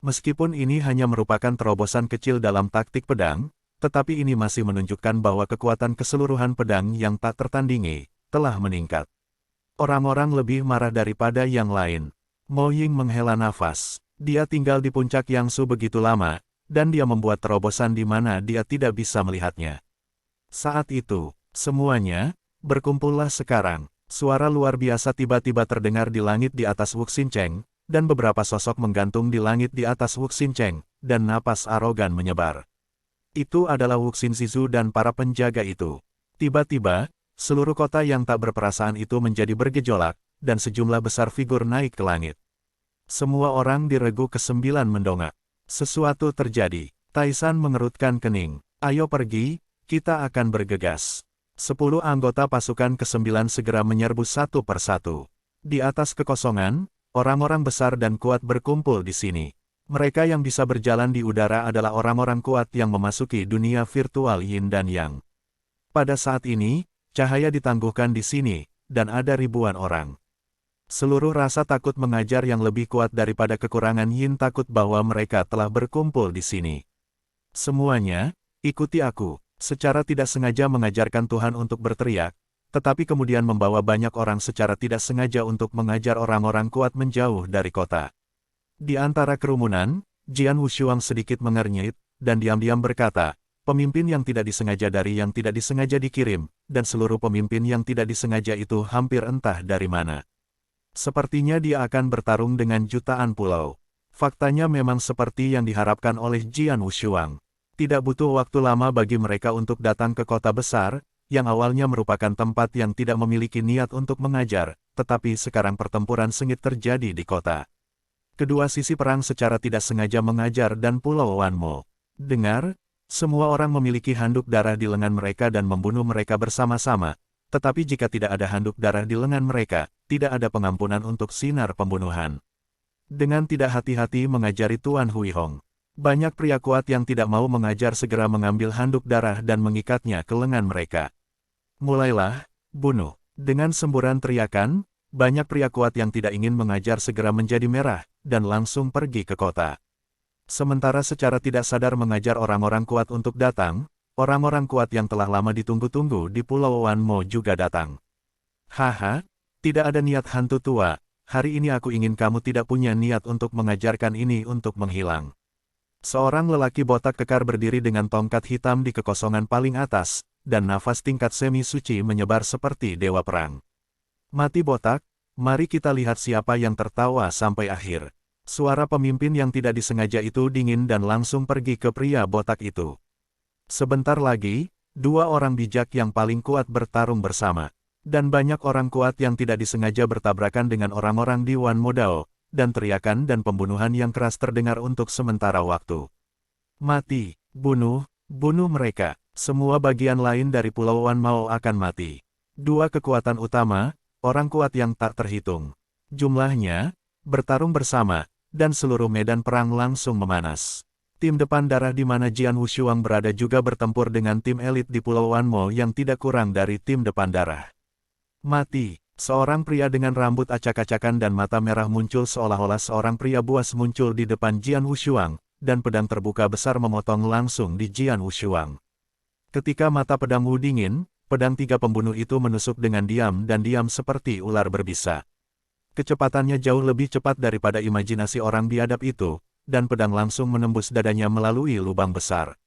Meskipun ini hanya merupakan terobosan kecil dalam taktik pedang, tetapi ini masih menunjukkan bahwa kekuatan keseluruhan pedang yang tak tertandingi telah meningkat. Orang-orang lebih marah daripada yang lain. Mo Ying menghela nafas. Dia tinggal di puncak Yangsu begitu lama, dan dia membuat terobosan di mana dia tidak bisa melihatnya. Saat itu, semuanya, berkumpullah sekarang. Suara luar biasa tiba-tiba terdengar di langit di atas Wuxincheng, dan beberapa sosok menggantung di langit di atas Wuxincheng, dan napas arogan menyebar. Itu adalah Wuxin Shizu dan para penjaga itu. Tiba-tiba, seluruh kota yang tak berperasaan itu menjadi bergejolak, dan sejumlah besar figur naik ke langit. Semua orang di regu ke-9 mendongak. Sesuatu terjadi. Taisan mengerutkan kening. Ayo pergi, kita akan bergegas. 10 anggota pasukan ke-9 segera menyerbu satu persatu. Di atas kekosongan, orang-orang besar dan kuat berkumpul di sini. Mereka yang bisa berjalan di udara adalah orang-orang kuat yang memasuki dunia virtual Yin dan Yang. Pada saat ini, cahaya ditangguhkan di sini, dan ada ribuan orang. Seluruh rasa takut mengajar yang lebih kuat daripada kekurangan Yin takut bahwa mereka telah berkumpul di sini. Semuanya, ikuti aku. Secara tidak sengaja mengajarkan Tuhan untuk berteriak, tetapi kemudian membawa banyak orang secara tidak sengaja untuk mengajar orang-orang kuat menjauh dari kota. Di antara kerumunan, Jian Wushuang sedikit mengernyit, dan diam-diam berkata, pemimpin yang tidak disengaja dari yang tidak disengaja dikirim, dan seluruh pemimpin yang tidak disengaja itu hampir entah dari mana. Sepertinya dia akan bertarung dengan jutaan pulau. Faktanya memang seperti yang diharapkan oleh Jian Wushuang. Tidak butuh waktu lama bagi mereka untuk datang ke kota besar, yang awalnya merupakan tempat yang tidak memiliki niat untuk mengajar, tetapi sekarang pertempuran sengit terjadi di kota. Kedua sisi perang secara tidak sengaja mengajar dan Pulau Wanmo. Dengar, semua orang memiliki handuk darah di lengan mereka dan membunuh mereka bersama-sama, tetapi jika tidak ada handuk darah di lengan mereka, tidak ada pengampunan untuk sinar pembunuhan. Dengan tidak hati-hati mengajari Tuan Hui Hong. Banyak pria kuat yang tidak mau mengajar segera mengambil handuk darah dan mengikatnya ke lengan mereka. Mulailah, bunuh. Dengan semburan teriakan, banyak pria kuat yang tidak ingin mengajar segera menjadi merah, dan langsung pergi ke kota. Sementara secara tidak sadar mengajar orang-orang kuat untuk datang, orang-orang kuat yang telah lama ditunggu-tunggu di Pulau Wanmo juga datang. Haha, tidak ada niat hantu tua, hari ini aku ingin kamu tidak punya niat untuk mengajarkan ini untuk menghilang. Seorang lelaki botak kekar berdiri dengan tongkat hitam di kekosongan paling atas, dan nafas tingkat semi-suci menyebar seperti dewa perang. Mati botak, mari kita lihat siapa yang tertawa sampai akhir. Suara pemimpin yang tidak disengaja itu dingin dan langsung pergi ke pria botak itu. Sebentar lagi, 2 orang bijak yang paling kuat bertarung bersama. Dan banyak orang kuat yang tidak disengaja bertabrakan dengan orang-orang di Wan Modao, dan teriakan dan pembunuhan yang keras terdengar untuk sementara waktu. Mati, bunuh mereka. Semua bagian lain dari Pulau Wan Mao akan mati. 2 kekuatan utama, orang kuat yang tak terhitung jumlahnya, bertarung bersama, dan seluruh medan perang langsung memanas. Tim depan darah di mana Jian Wushuang berada juga bertempur dengan tim elit di Pulau Wanmo yang tidak kurang dari tim depan darah. Mati, seorang pria dengan rambut acak-acakan dan mata merah muncul seolah-olah seorang pria buas muncul di depan Jian Wushuang, dan pedang terbuka besar memotong langsung di Jian Wushuang. Ketika mata pedang Wu dingin, pedang 3 pembunuh itu menusuk dengan diam dan diam seperti ular berbisa. Kecepatannya jauh lebih cepat daripada imajinasi orang biadab itu, dan pedang langsung menembus dadanya melalui lubang besar.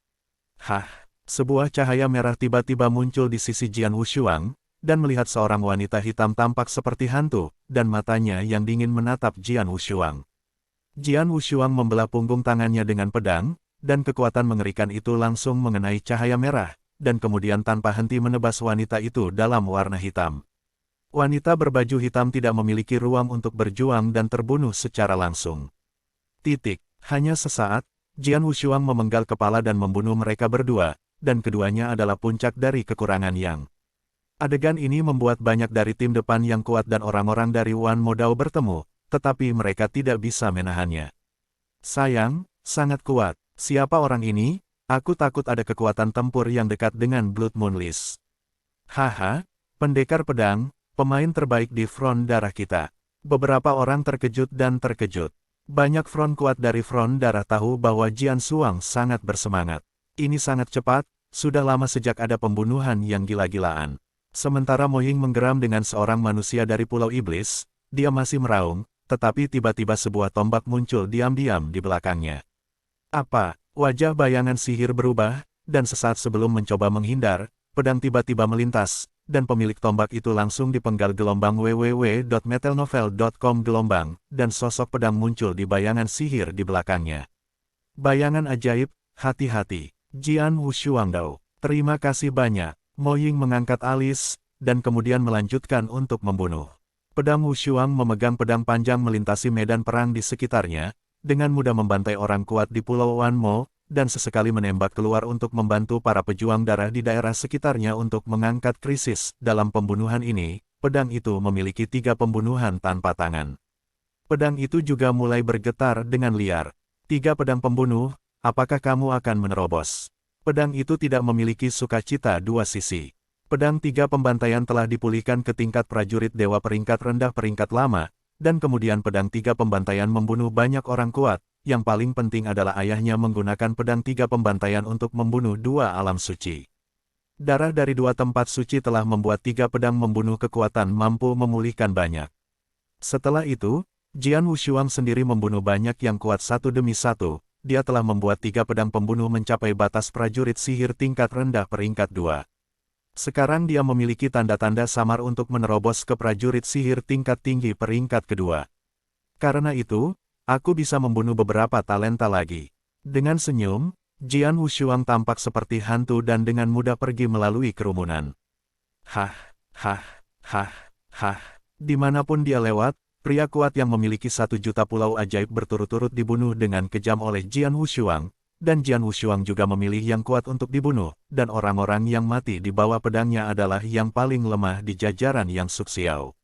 Hah! Sebuah cahaya merah tiba-tiba muncul di sisi Jian Wushuang, dan melihat seorang wanita hitam tampak seperti hantu, dan matanya yang dingin menatap Jian Wushuang. Jian Wushuang membelah punggung tangannya dengan pedang, dan kekuatan mengerikan itu langsung mengenai cahaya merah, dan kemudian tanpa henti menebas wanita itu dalam warna hitam. Wanita berbaju hitam tidak memiliki ruang untuk berjuang dan terbunuh secara langsung. Hanya sesaat, Jian Wushuang memenggal kepala dan membunuh mereka berdua, dan keduanya adalah puncak dari kekurangan Yang. Adegan ini membuat banyak dari tim depan yang kuat dan orang-orang dari Wan Modao bertemu, tetapi mereka tidak bisa menahannya. Sayang, sangat kuat. Siapa orang ini? Aku takut ada kekuatan tempur yang dekat dengan Blood Moon List. Haha, pendekar pedang, pemain terbaik di front darah kita. Beberapa orang terkejut dan terkejut. Banyak front kuat dari front darah tahu bahwa Jian Xuang sangat bersemangat. Ini sangat cepat, sudah lama sejak ada pembunuhan yang gila-gilaan. Sementara Mo Ying menggeram dengan seorang manusia dari Pulau Iblis, dia masih meraung, tetapi tiba-tiba sebuah tombak muncul diam-diam di belakangnya. Apa? Wajah bayangan sihir berubah, dan sesaat sebelum mencoba menghindar, pedang tiba-tiba melintas, dan pemilik tombak itu langsung dipenggal gelombang www.metalnovel.com gelombang, dan sosok pedang muncul di bayangan sihir di belakangnya. Bayangan ajaib, hati-hati. Jian Wushuangdao, terima kasih banyak. Mo Ying mengangkat alis, dan kemudian melanjutkan untuk membunuh. Pedang Wushuang memegang pedang panjang melintasi medan perang di sekitarnya, dengan mudah membantai orang kuat di Pulau Wan Mo, dan sesekali menembak keluar untuk membantu para pejuang darah di daerah sekitarnya untuk mengangkat krisis. Dalam pembunuhan ini, pedang itu memiliki 3 pembunuhan tanpa tangan. Pedang itu juga mulai bergetar dengan liar. 3 pedang pembunuh. Apakah kamu akan menerobos? Pedang itu tidak memiliki sukacita 2 sisi. Pedang 3 pembantaian telah dipulihkan ke tingkat prajurit dewa peringkat rendah peringkat lama, dan kemudian pedang 3 pembantaian membunuh banyak orang kuat. Yang paling penting adalah ayahnya menggunakan pedang 3 pembantaian untuk membunuh 2 alam suci. Darah dari 2 tempat suci telah membuat 3 pedang membunuh kekuatan mampu memulihkan banyak. Setelah itu, Jian Wushuang sendiri membunuh banyak yang kuat satu demi satu. Dia telah membuat 3 pedang pembunuh mencapai batas prajurit sihir tingkat rendah peringkat 2. Sekarang dia memiliki tanda-tanda samar untuk menerobos ke prajurit sihir tingkat tinggi peringkat kedua. Karena itu, aku bisa membunuh beberapa talenta lagi. Dengan senyum, Jian Wushuang tampak seperti hantu dan dengan mudah pergi melalui kerumunan. Hah, hah, hah, hah. Dimanapun dia lewat, pria kuat yang memiliki 1 juta pulau ajaib berturut-turut dibunuh dengan kejam oleh Jian Wushuang, dan Jian Wushuang juga memilih yang kuat untuk dibunuh, dan orang-orang yang mati di bawah pedangnya adalah yang paling lemah di jajaran Yang Suxiao.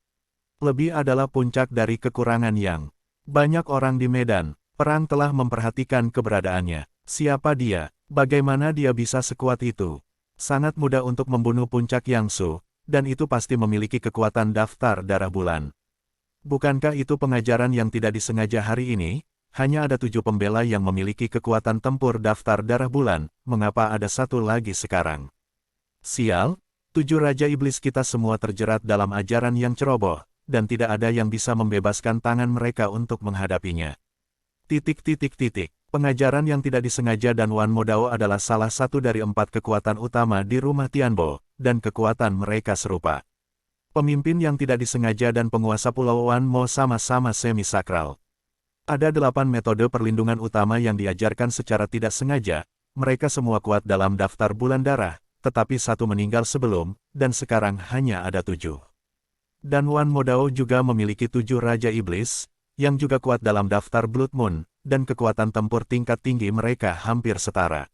Lebih adalah puncak dari kekurangan Yang. Banyak orang di medan perang telah memperhatikan keberadaannya. Siapa dia? Bagaimana dia bisa sekuat itu? Sangat mudah untuk membunuh puncak Yang Su, dan itu pasti memiliki kekuatan daftar darah bulan. Bukankah itu pengajaran yang tidak disengaja hari ini? Hanya ada 7 pembela yang memiliki kekuatan tempur daftar darah bulan, mengapa ada 1 lagi sekarang? Sial, 7 Raja Iblis kita semua terjerat dalam ajaran yang ceroboh, dan tidak ada yang bisa membebaskan tangan mereka untuk menghadapinya. Pengajaran yang tidak disengaja dan Wan Modao adalah salah satu dari 4 kekuatan utama di rumah Tianbo, dan kekuatan mereka serupa. Pemimpin yang tidak disengaja dan penguasa Pulau Wan Mo sama-sama semi-sakral. Ada 8 metode perlindungan utama yang diajarkan secara tidak sengaja, mereka semua kuat dalam daftar bulan darah, tetapi 1 meninggal sebelum, dan sekarang hanya ada 7. Dan Wan Modao juga memiliki 7 Raja Iblis, yang juga kuat dalam daftar Blood Moon, dan kekuatan tempur tingkat tinggi mereka hampir setara.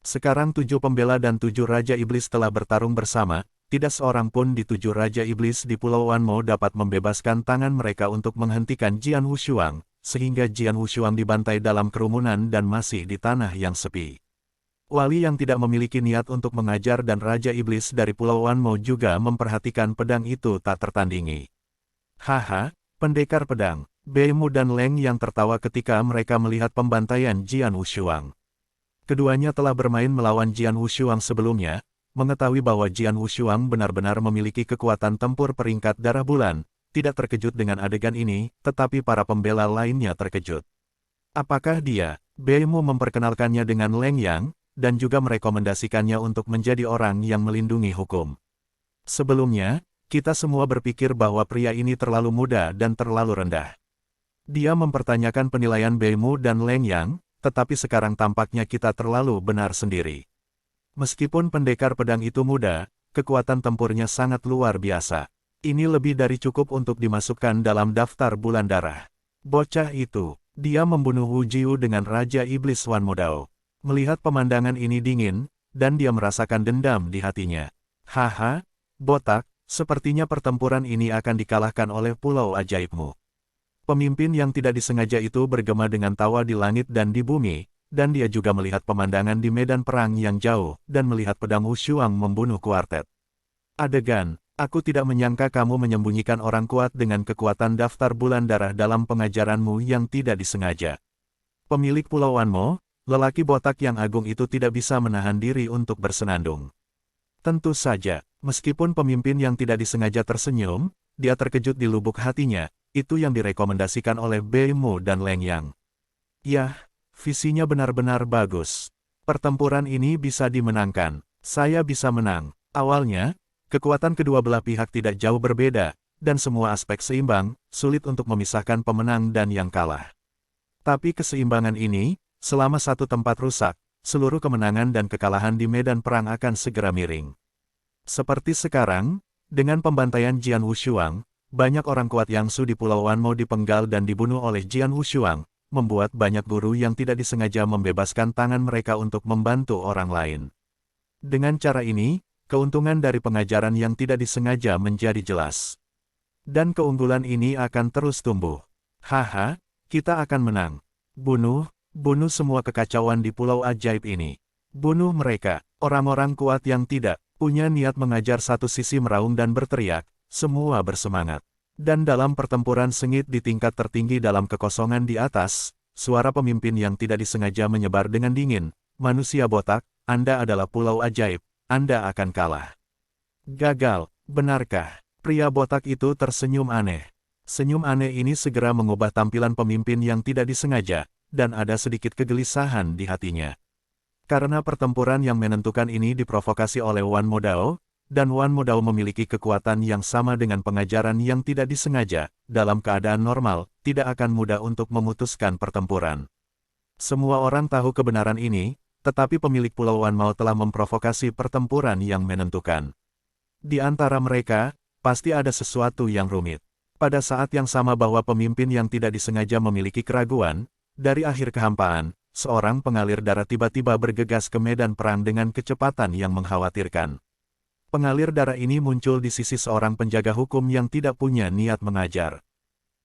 Sekarang 7 pembela dan 7 Raja Iblis telah bertarung bersama. Tidak seorang pun di 7 Raja Iblis di Pulau Wan Mo dapat membebaskan tangan mereka untuk menghentikan Jian Wushuang, sehingga Jian Wushuang dibantai dalam kerumunan dan masih di tanah yang sepi. Wali yang tidak memiliki niat untuk mengajar dan Raja Iblis dari Pulau Wan Mo juga memperhatikan pedang itu tak tertandingi. Haha, pendekar pedang, Beimu dan Leng yang tertawa ketika mereka melihat pembantaian Jian Wushuang. Keduanya telah bermain melawan Jian Wushuang sebelumnya, mengetahui bahwa Jian Wushuang benar-benar memiliki kekuatan tempur peringkat darah bulan, tidak terkejut dengan adegan ini, tetapi para pembela lainnya terkejut. Apakah dia, Beimu memperkenalkannya dengan Leng Yang, dan juga merekomendasikannya untuk menjadi orang yang melindungi hukum? Sebelumnya, kita semua berpikir bahwa pria ini terlalu muda dan terlalu rendah. Dia mempertanyakan penilaian Beimu dan Leng Yang, tetapi sekarang tampaknya kita terlalu benar sendiri. Meskipun pendekar pedang itu muda, kekuatan tempurnya sangat luar biasa. Ini lebih dari cukup untuk dimasukkan dalam daftar bulan darah. Bocah itu, dia membunuh Wu Jiu dengan Raja Iblis Wan Modao. Melihat pemandangan ini dingin, dan dia merasakan dendam di hatinya. Haha, botak, sepertinya pertempuran ini akan dikalahkan oleh Pulau Ajaibmu. Pemimpin yang tidak disengaja itu bergema dengan tawa di langit dan di bumi, dan dia juga melihat pemandangan di medan perang yang jauh, dan melihat pedang Wushuang membunuh kuartet. Adegan, aku tidak menyangka kamu menyembunyikan orang kuat dengan kekuatan daftar bulan darah dalam pengajaranmu yang tidak disengaja. Pemilik Pulau Wanmo, lelaki botak yang agung itu tidak bisa menahan diri untuk bersenandung. Tentu saja, meskipun pemimpin yang tidak disengaja tersenyum, dia terkejut di lubuk hatinya. Itu yang direkomendasikan oleh Beimu dan Leng Yang. Yah, visinya benar-benar bagus. Pertempuran ini bisa dimenangkan. Saya bisa menang. Awalnya, kekuatan kedua belah pihak tidak jauh berbeda, dan semua aspek seimbang, sulit untuk memisahkan pemenang dan yang kalah. Tapi keseimbangan ini, selama satu tempat rusak, seluruh kemenangan dan kekalahan di medan perang akan segera miring. Seperti sekarang, dengan pembantaian Jian Wushuang, banyak orang kuat Yangsu di Pulau Wanmo dipenggal dan dibunuh oleh Jian Wushuang, membuat banyak guru yang tidak disengaja membebaskan tangan mereka untuk membantu orang lain. Dengan cara ini, keuntungan dari pengajaran yang tidak disengaja menjadi jelas. Dan keunggulan ini akan terus tumbuh. Haha, kita akan menang. Bunuh semua kekacauan di Pulau Ajaib ini. Bunuh mereka, orang-orang kuat yang tidak punya niat mengajar. Satu sisi meraung dan berteriak. Semua bersemangat. Dan dalam pertempuran sengit di tingkat tertinggi dalam kekosongan di atas, suara pemimpin yang tidak disengaja menyebar dengan dingin. Manusia botak, Anda adalah Pulau Ajaib, Anda akan kalah. Gagal, benarkah? Pria botak itu tersenyum aneh. Senyum aneh ini segera mengubah tampilan pemimpin yang tidak disengaja, dan ada sedikit kegelisahan di hatinya. Karena pertempuran yang menentukan ini diprovokasi oleh Wan Modao, dan Wan Modao memiliki kekuatan yang sama dengan pengajaran yang tidak disengaja, dalam keadaan normal, tidak akan mudah untuk memutuskan pertempuran. Semua orang tahu kebenaran ini, tetapi pemilik Pulau Wanmo telah memprovokasi pertempuran yang menentukan. Di antara mereka, pasti ada sesuatu yang rumit. Pada saat yang sama bahwa pemimpin yang tidak disengaja memiliki keraguan, dari akhir kehampaan, seorang pengalir darah tiba-tiba bergegas ke medan perang dengan kecepatan yang mengkhawatirkan. Pengalir darah ini muncul di sisi seorang penjaga hukum yang tidak punya niat mengajar.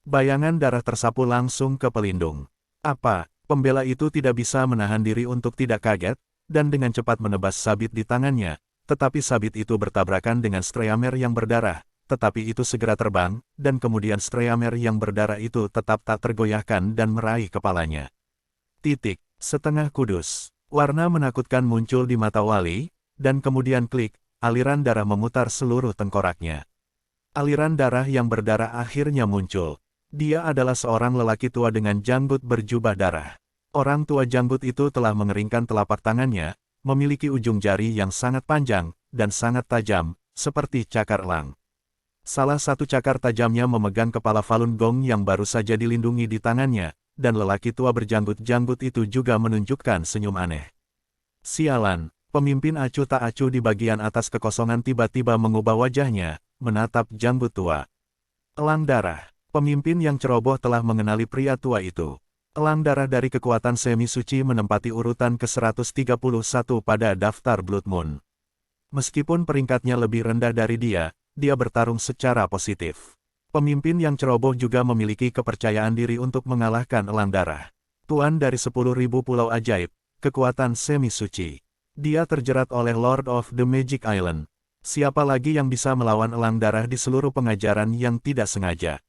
Bayangan darah tersapu langsung ke pelindung. Apa, pembela itu tidak bisa menahan diri untuk tidak kaget, dan dengan cepat menebas sabit di tangannya, tetapi sabit itu bertabrakan dengan Streamer yang berdarah, tetapi itu segera terbang, dan kemudian Streamer yang berdarah itu tetap tak tergoyahkan dan meraih kepalanya. Setengah kudus. Warna menakutkan muncul di mata Wali, dan kemudian klik. Aliran darah memutar seluruh tengkoraknya. Aliran darah yang berdarah akhirnya muncul. Dia adalah seorang lelaki tua dengan janggut berjubah darah. Orang tua janggut itu telah mengeringkan telapak tangannya, memiliki ujung jari yang sangat panjang, dan sangat tajam, seperti cakar elang. Salah satu cakar tajamnya memegang kepala Falun Gong yang baru saja dilindungi di tangannya, dan lelaki tua berjanggut-janggut itu juga menunjukkan senyum aneh. Sialan. Pemimpin acuh tak acuh di bagian atas kekosongan tiba-tiba mengubah wajahnya, menatap janggut tua. Elang darah. Pemimpin yang ceroboh telah mengenali pria tua itu. Elang darah dari kekuatan semi suci menempati urutan ke-131 pada daftar Blood Moon. Meskipun peringkatnya lebih rendah dari dia bertarung secara positif. Pemimpin yang ceroboh juga memiliki kepercayaan diri untuk mengalahkan elang darah. Tuan dari 10.000 pulau ajaib, kekuatan semi suci. Dia terjerat oleh Lord of the Magic Island. Siapa lagi yang bisa melawan elang darah di seluruh pengajaran yang tidak sengaja?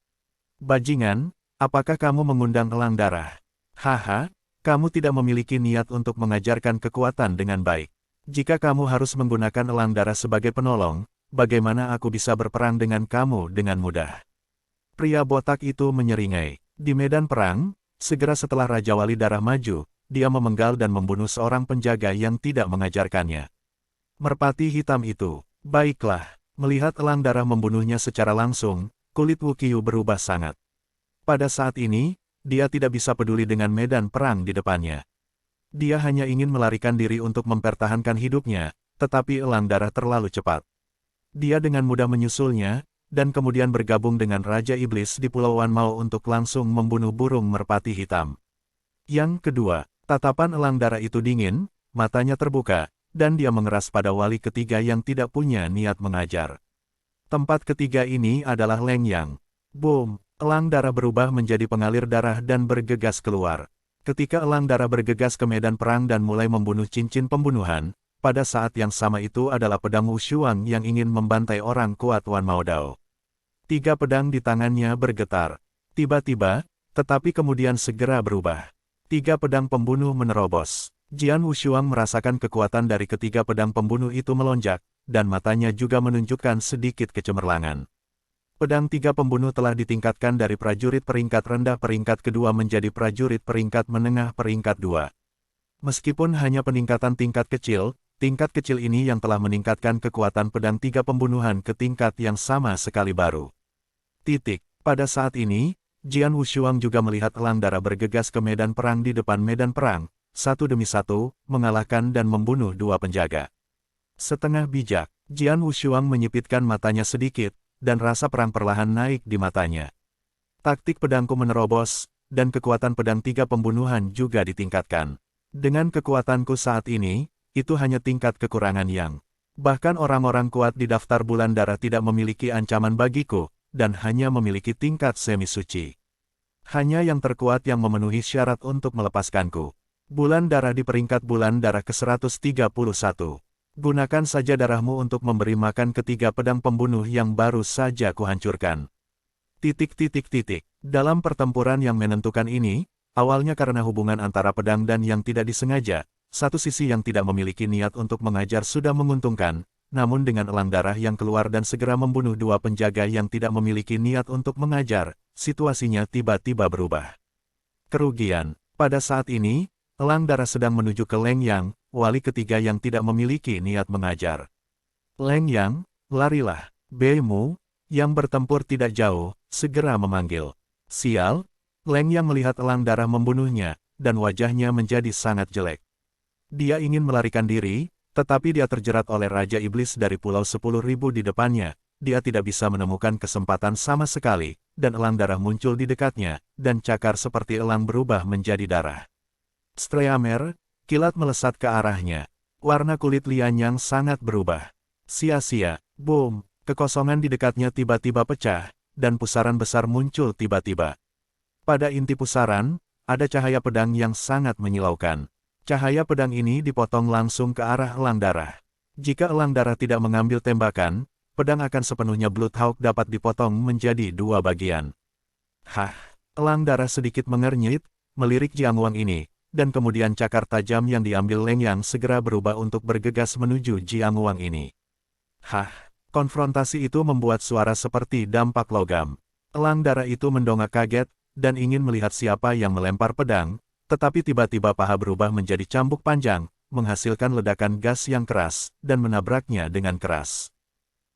Bajingan, apakah kamu mengundang elang darah? Haha, kamu tidak memiliki niat untuk mengajarkan kekuatan dengan baik. Jika kamu harus menggunakan elang darah sebagai penolong, bagaimana aku bisa berperang dengan kamu dengan mudah? Pria botak itu menyeringai. Di medan perang, segera setelah Raja Wali Darah maju, dia memenggal dan membunuh seorang penjaga yang tidak mengajarkannya. Merpati hitam itu. Baiklah, melihat elang darah membunuhnya secara langsung, kulit Wu Qiu berubah sangat. Pada saat ini, dia tidak bisa peduli dengan medan perang di depannya. Dia hanya ingin melarikan diri untuk mempertahankan hidupnya, tetapi elang darah terlalu cepat. Dia dengan mudah menyusulnya, dan kemudian bergabung dengan Raja Iblis di Pulau Wan Mao untuk langsung membunuh burung merpati hitam. Yang kedua, tatapan elang darah itu dingin, matanya terbuka, dan dia mengeras pada wali ketiga yang tidak punya niat mengajar. Tempat ketiga ini adalah Leng Yang. Boom! Elang darah berubah menjadi pengalir darah dan bergegas keluar. Ketika elang darah bergegas ke medan perang dan mulai membunuh cincin pembunuhan, pada saat yang sama itu adalah pedang Wu Shuang yang ingin membantai orang kuat Wan Mao Dao. 3 pedang di tangannya bergetar. Tiba-tiba, tetapi kemudian segera berubah. 3 pedang pembunuh menerobos. Jian Wu Shuang merasakan kekuatan dari ketiga pedang pembunuh itu melonjak, dan matanya juga menunjukkan sedikit kecemerlangan. Pedang 3 pembunuh telah ditingkatkan dari prajurit peringkat rendah peringkat kedua menjadi prajurit peringkat menengah peringkat 2. Meskipun hanya peningkatan tingkat kecil ini yang telah meningkatkan kekuatan pedang 3 pembunuhan ke tingkat yang sama sekali baru. Pada saat ini, Jian Wu Shuang juga melihat elang darah bergegas ke medan perang di depan medan perang, satu demi satu, mengalahkan dan membunuh 2 penjaga. Setengah bijak, Jian Wu Shuang menyipitkan matanya sedikit, dan rasa perang perlahan naik di matanya. Taktik pedangku menerobos, dan kekuatan pedang 3 pembunuhan juga ditingkatkan. Dengan kekuatanku saat ini, itu hanya tingkat kekurangan yang. Bahkan orang-orang kuat di daftar bulan darah tidak memiliki ancaman bagiku, dan hanya memiliki tingkat semi-suci. Hanya yang terkuat yang memenuhi syarat untuk melepaskanku. Bulan darah di peringkat bulan darah ke-131. Gunakan saja darahmu untuk memberi makan ketiga pedang pembunuh yang baru saja kuhancurkan. Dalam pertempuran yang menentukan ini, awalnya karena hubungan antara pedang dan yang tidak disengaja, satu sisi yang tidak memiliki niat untuk mengajar sudah menguntungkan, namun dengan elang darah yang keluar dan segera membunuh 2 penjaga yang tidak memiliki niat untuk mengajar, situasinya tiba-tiba berubah. Kerugian. Pada saat ini, elang darah sedang menuju ke Leng Yang, wali ketiga yang tidak memiliki niat mengajar. Leng Yang, larilah. Beimu, yang bertempur tidak jauh, segera memanggil. Sial, Leng Yang melihat elang darah membunuhnya, dan wajahnya menjadi sangat jelek. Dia ingin melarikan diri, tetapi dia terjerat oleh Raja Iblis dari Pulau 10.000 di depannya. Dia tidak bisa menemukan kesempatan sama sekali, dan elang darah muncul di dekatnya, dan cakar seperti elang berubah menjadi darah. Streamer, kilat melesat ke arahnya. Warna kulit Lianyang sangat berubah. Sia-sia, boom, kekosongan di dekatnya tiba-tiba pecah, dan pusaran besar muncul tiba-tiba. Pada inti pusaran, ada cahaya pedang yang sangat menyilaukan. Cahaya pedang ini dipotong langsung ke arah elang darah. Jika elang darah tidak mengambil tembakan, pedang akan sepenuhnya Bloodhawk dapat dipotong menjadi 2 bagian. Hah, elang darah sedikit mengernyit, melirik Jiang Wang ini, dan kemudian cakar tajam yang diambil Leng Yang segera berubah untuk bergegas menuju Jiang Wang ini. Hah, konfrontasi itu membuat suara seperti dampak logam. Elang darah itu mendongak kaget, dan ingin melihat siapa yang melempar pedang, tetapi tiba-tiba paha berubah menjadi cambuk panjang, menghasilkan ledakan gas yang keras, dan menabraknya dengan keras.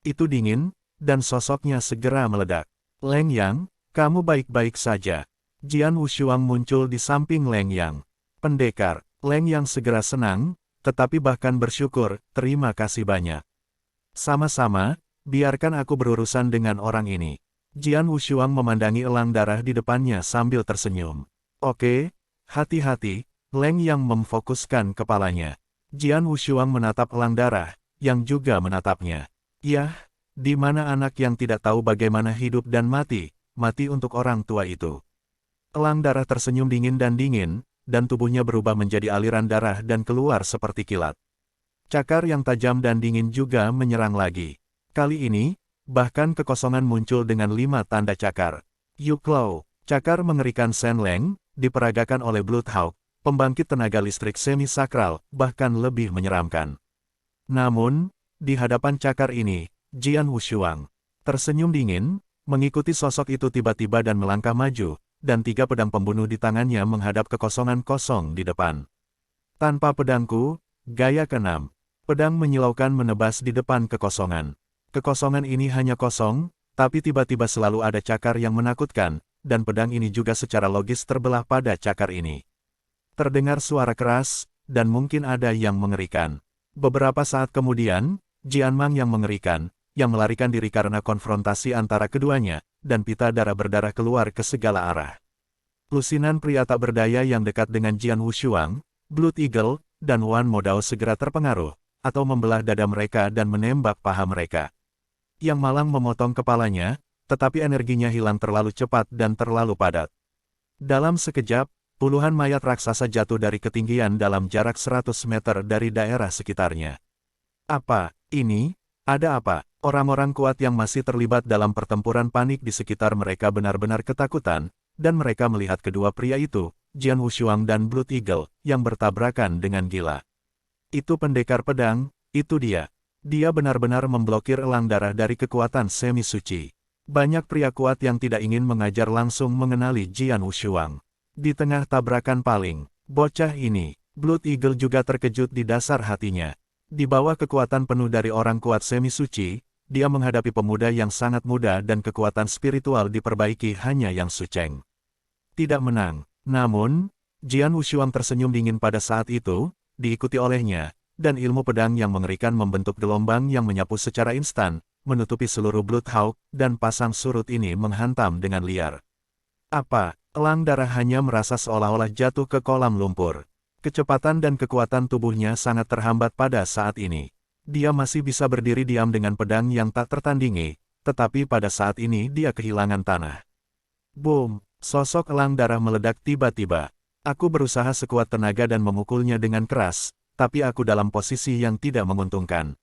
Itu dingin, dan sosoknya segera meledak. Leng Yang, kamu baik-baik saja. Jian Wu Shuang muncul di samping Leng Yang. Pendekar, Leng Yang segera senang, tetapi bahkan bersyukur, terima kasih banyak. Sama-sama, biarkan aku berurusan dengan orang ini. Jian Wu Shuang memandangi elang darah di depannya sambil tersenyum. Oke. Hati-hati, Leng Yang memfokuskan kepalanya. Jian Wu Shuang menatap elang darah, yang juga menatapnya. Yah, di mana anak yang tidak tahu bagaimana hidup dan mati untuk orang tua itu. Elang darah tersenyum dingin, dan tubuhnya berubah menjadi aliran darah dan keluar seperti kilat. Cakar yang tajam dan dingin juga menyerang lagi. Kali ini, bahkan kekosongan muncul dengan 5 tanda cakar. Yuklau, cakar mengerikan Shen Leng, diperagakan oleh Bloodhawk, pembangkit tenaga listrik semi-sakral, bahkan lebih menyeramkan. Namun, di hadapan cakar ini, Jian Wu Shuang tersenyum dingin, Mengikuti sosok itu tiba-tiba dan melangkah maju, dan 3 pedang pembunuh di tangannya menghadap kekosongan kosong di depan. Tanpa pedangku, gaya ke-6. Pedang menyilaukan menebas di depan kekosongan. Kekosongan ini hanya kosong, tapi tiba-tiba selalu ada cakar yang menakutkan, dan pedang ini juga secara logis terbelah pada cakar ini. Terdengar suara keras, dan mungkin ada yang mengerikan. Beberapa saat kemudian, Jianmang yang mengerikan, yang melarikan diri karena konfrontasi antara keduanya, dan pita darah berdarah keluar ke segala arah. Lusinan pria tak berdaya yang dekat dengan Jian Wushuang, Blood Eagle, dan Wan Modao segera terpengaruh, atau membelah dada mereka dan menembak paha mereka. Yang Malang memotong kepalanya, tetapi energinya hilang terlalu cepat dan terlalu padat. Dalam sekejap, puluhan mayat raksasa jatuh dari ketinggian dalam jarak 100 meter dari daerah sekitarnya. Apa ini? Ada apa? Orang-orang kuat yang masih terlibat dalam pertempuran panik di sekitar mereka benar-benar ketakutan, dan mereka melihat kedua pria itu, Jian Wushuang dan Blood Eagle, yang bertabrakan dengan gila. Itu pendekar pedang, itu dia. Dia benar-benar memblokir elang darah dari kekuatan semi suci. Banyak pria kuat yang tidak ingin mengajar langsung mengenali Jian Wushuang. Di tengah tabrakan paling, bocah ini, Blood Eagle juga terkejut di dasar hatinya. Di bawah kekuatan penuh dari orang kuat semi suci, dia menghadapi pemuda yang sangat muda dan kekuatan spiritual diperbaiki hanya yang suceng. Tidak menang. Namun, Jian Wushuang tersenyum dingin pada saat itu, diikuti olehnya, dan ilmu pedang yang mengerikan membentuk gelombang yang menyapu secara instan, menutupi seluruh Bloodhawk, dan pasang surut ini menghantam dengan liar. Apa? Elang darah hanya merasa seolah-olah jatuh ke kolam lumpur. Kecepatan dan kekuatan tubuhnya sangat terhambat pada saat ini. Dia masih bisa berdiri diam dengan pedang yang tak tertandingi, tetapi pada saat ini dia kehilangan tanah. Boom! Sosok elang darah meledak tiba-tiba. Aku berusaha sekuat tenaga dan memukulnya dengan keras, tapi aku dalam posisi yang tidak menguntungkan.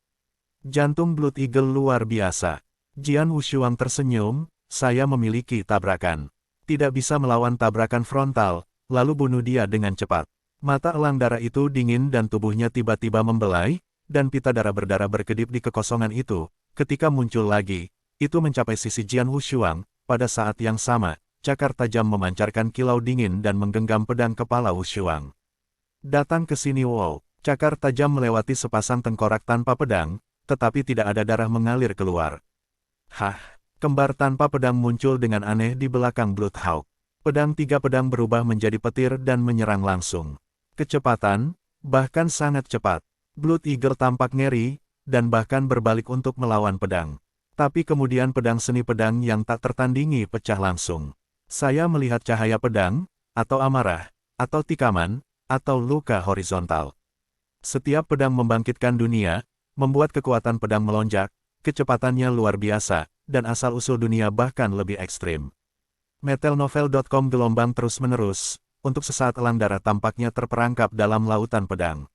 Jantung Blood Eagle luar biasa. Jian Wushuang tersenyum, saya memiliki tabrakan. Tidak bisa melawan tabrakan frontal, lalu bunuh dia dengan cepat. Mata elang darah itu dingin dan tubuhnya tiba-tiba membelai, dan pita darah berdarah berkedip di kekosongan itu. Ketika muncul lagi, itu mencapai sisi Jian Wushuang. Pada saat yang sama, cakar tajam memancarkan kilau dingin dan menggenggam pedang kepala Wushuang. Datang ke sini Wow. Cakar tajam melewati sepasang tengkorak tanpa pedang, tetapi tidak ada darah mengalir keluar. Hah! Kembar tanpa pedang muncul dengan aneh di belakang Bloodhawk. Pedang 3 pedang berubah menjadi petir dan menyerang langsung. Kecepatan, bahkan sangat cepat. Blood Eagle tampak ngeri, dan bahkan berbalik untuk melawan pedang. Tapi kemudian pedang seni pedang yang tak tertandingi pecah langsung. Saya melihat cahaya pedang, atau amarah, atau tikaman, atau luka horizontal. Setiap pedang membangkitkan dunia, membuat kekuatan pedang melonjak, kecepatannya luar biasa, dan asal-usul dunia bahkan lebih ekstrim. Metalnovel.com gelombang terus-menerus, untuk sesaat elang darah tampaknya terperangkap dalam lautan pedang.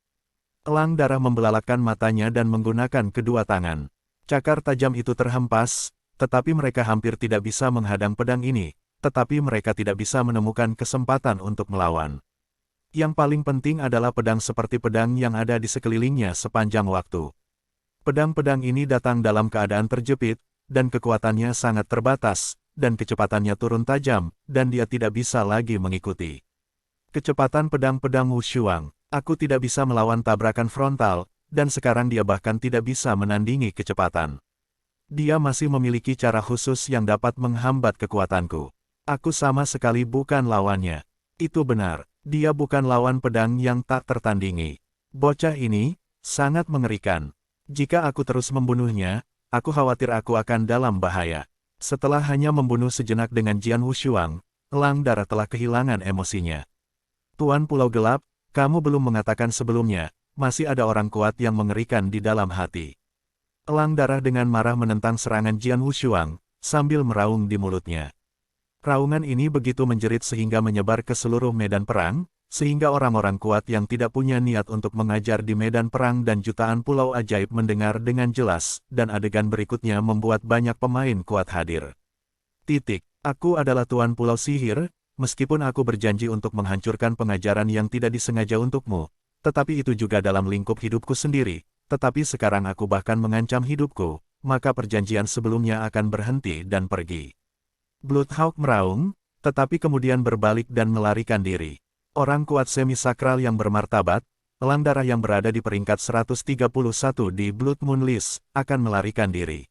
Elang darah membelalakkan matanya dan menggunakan kedua tangan. Cakar tajam itu terhempas, tetapi mereka hampir tidak bisa menghadang pedang ini, tetapi mereka tidak bisa menemukan kesempatan untuk melawan. Yang paling penting adalah pedang seperti pedang yang ada di sekelilingnya sepanjang waktu. Pedang-pedang ini datang dalam keadaan terjepit, dan kekuatannya sangat terbatas, dan kecepatannya turun tajam, dan dia tidak bisa lagi mengikuti. Kecepatan pedang-pedang Wushuang, aku tidak bisa melawan tabrakan frontal, dan sekarang dia bahkan tidak bisa menandingi kecepatan. Dia masih memiliki cara khusus yang dapat menghambat kekuatanku. Aku sama sekali bukan lawannya. Itu benar. Dia bukan lawan pedang yang tak tertandingi. Bocah ini sangat mengerikan. Jika aku terus membunuhnya, aku khawatir aku akan dalam bahaya. Setelah hanya membunuh sejenak dengan Jian Wushuang, elang darah telah kehilangan emosinya. Tuan Pulau Gelap, kamu belum mengatakan sebelumnya, masih ada orang kuat yang mengerikan di dalam hati. Elang darah dengan marah menentang serangan Jian Wushuang, sambil meraung di mulutnya. Raungan ini begitu menjerit sehingga menyebar ke seluruh medan perang, sehingga orang-orang kuat yang tidak punya niat untuk mengajar di medan perang dan jutaan pulau ajaib mendengar dengan jelas, dan adegan berikutnya membuat banyak pemain kuat hadir. Aku adalah Tuan Pulau Sihir, meskipun aku berjanji untuk menghancurkan pengajaran yang tidak disengaja untukmu, tetapi itu juga dalam lingkup hidupku sendiri, tetapi sekarang aku bahkan mengancam hidupku, maka perjanjian sebelumnya akan berhenti dan pergi. Bloodhawk meraung, tetapi kemudian berbalik dan melarikan diri. Orang kuat semi-sakral yang bermartabat, elang darah yang berada di peringkat 131 di Blood Moon List, akan melarikan diri.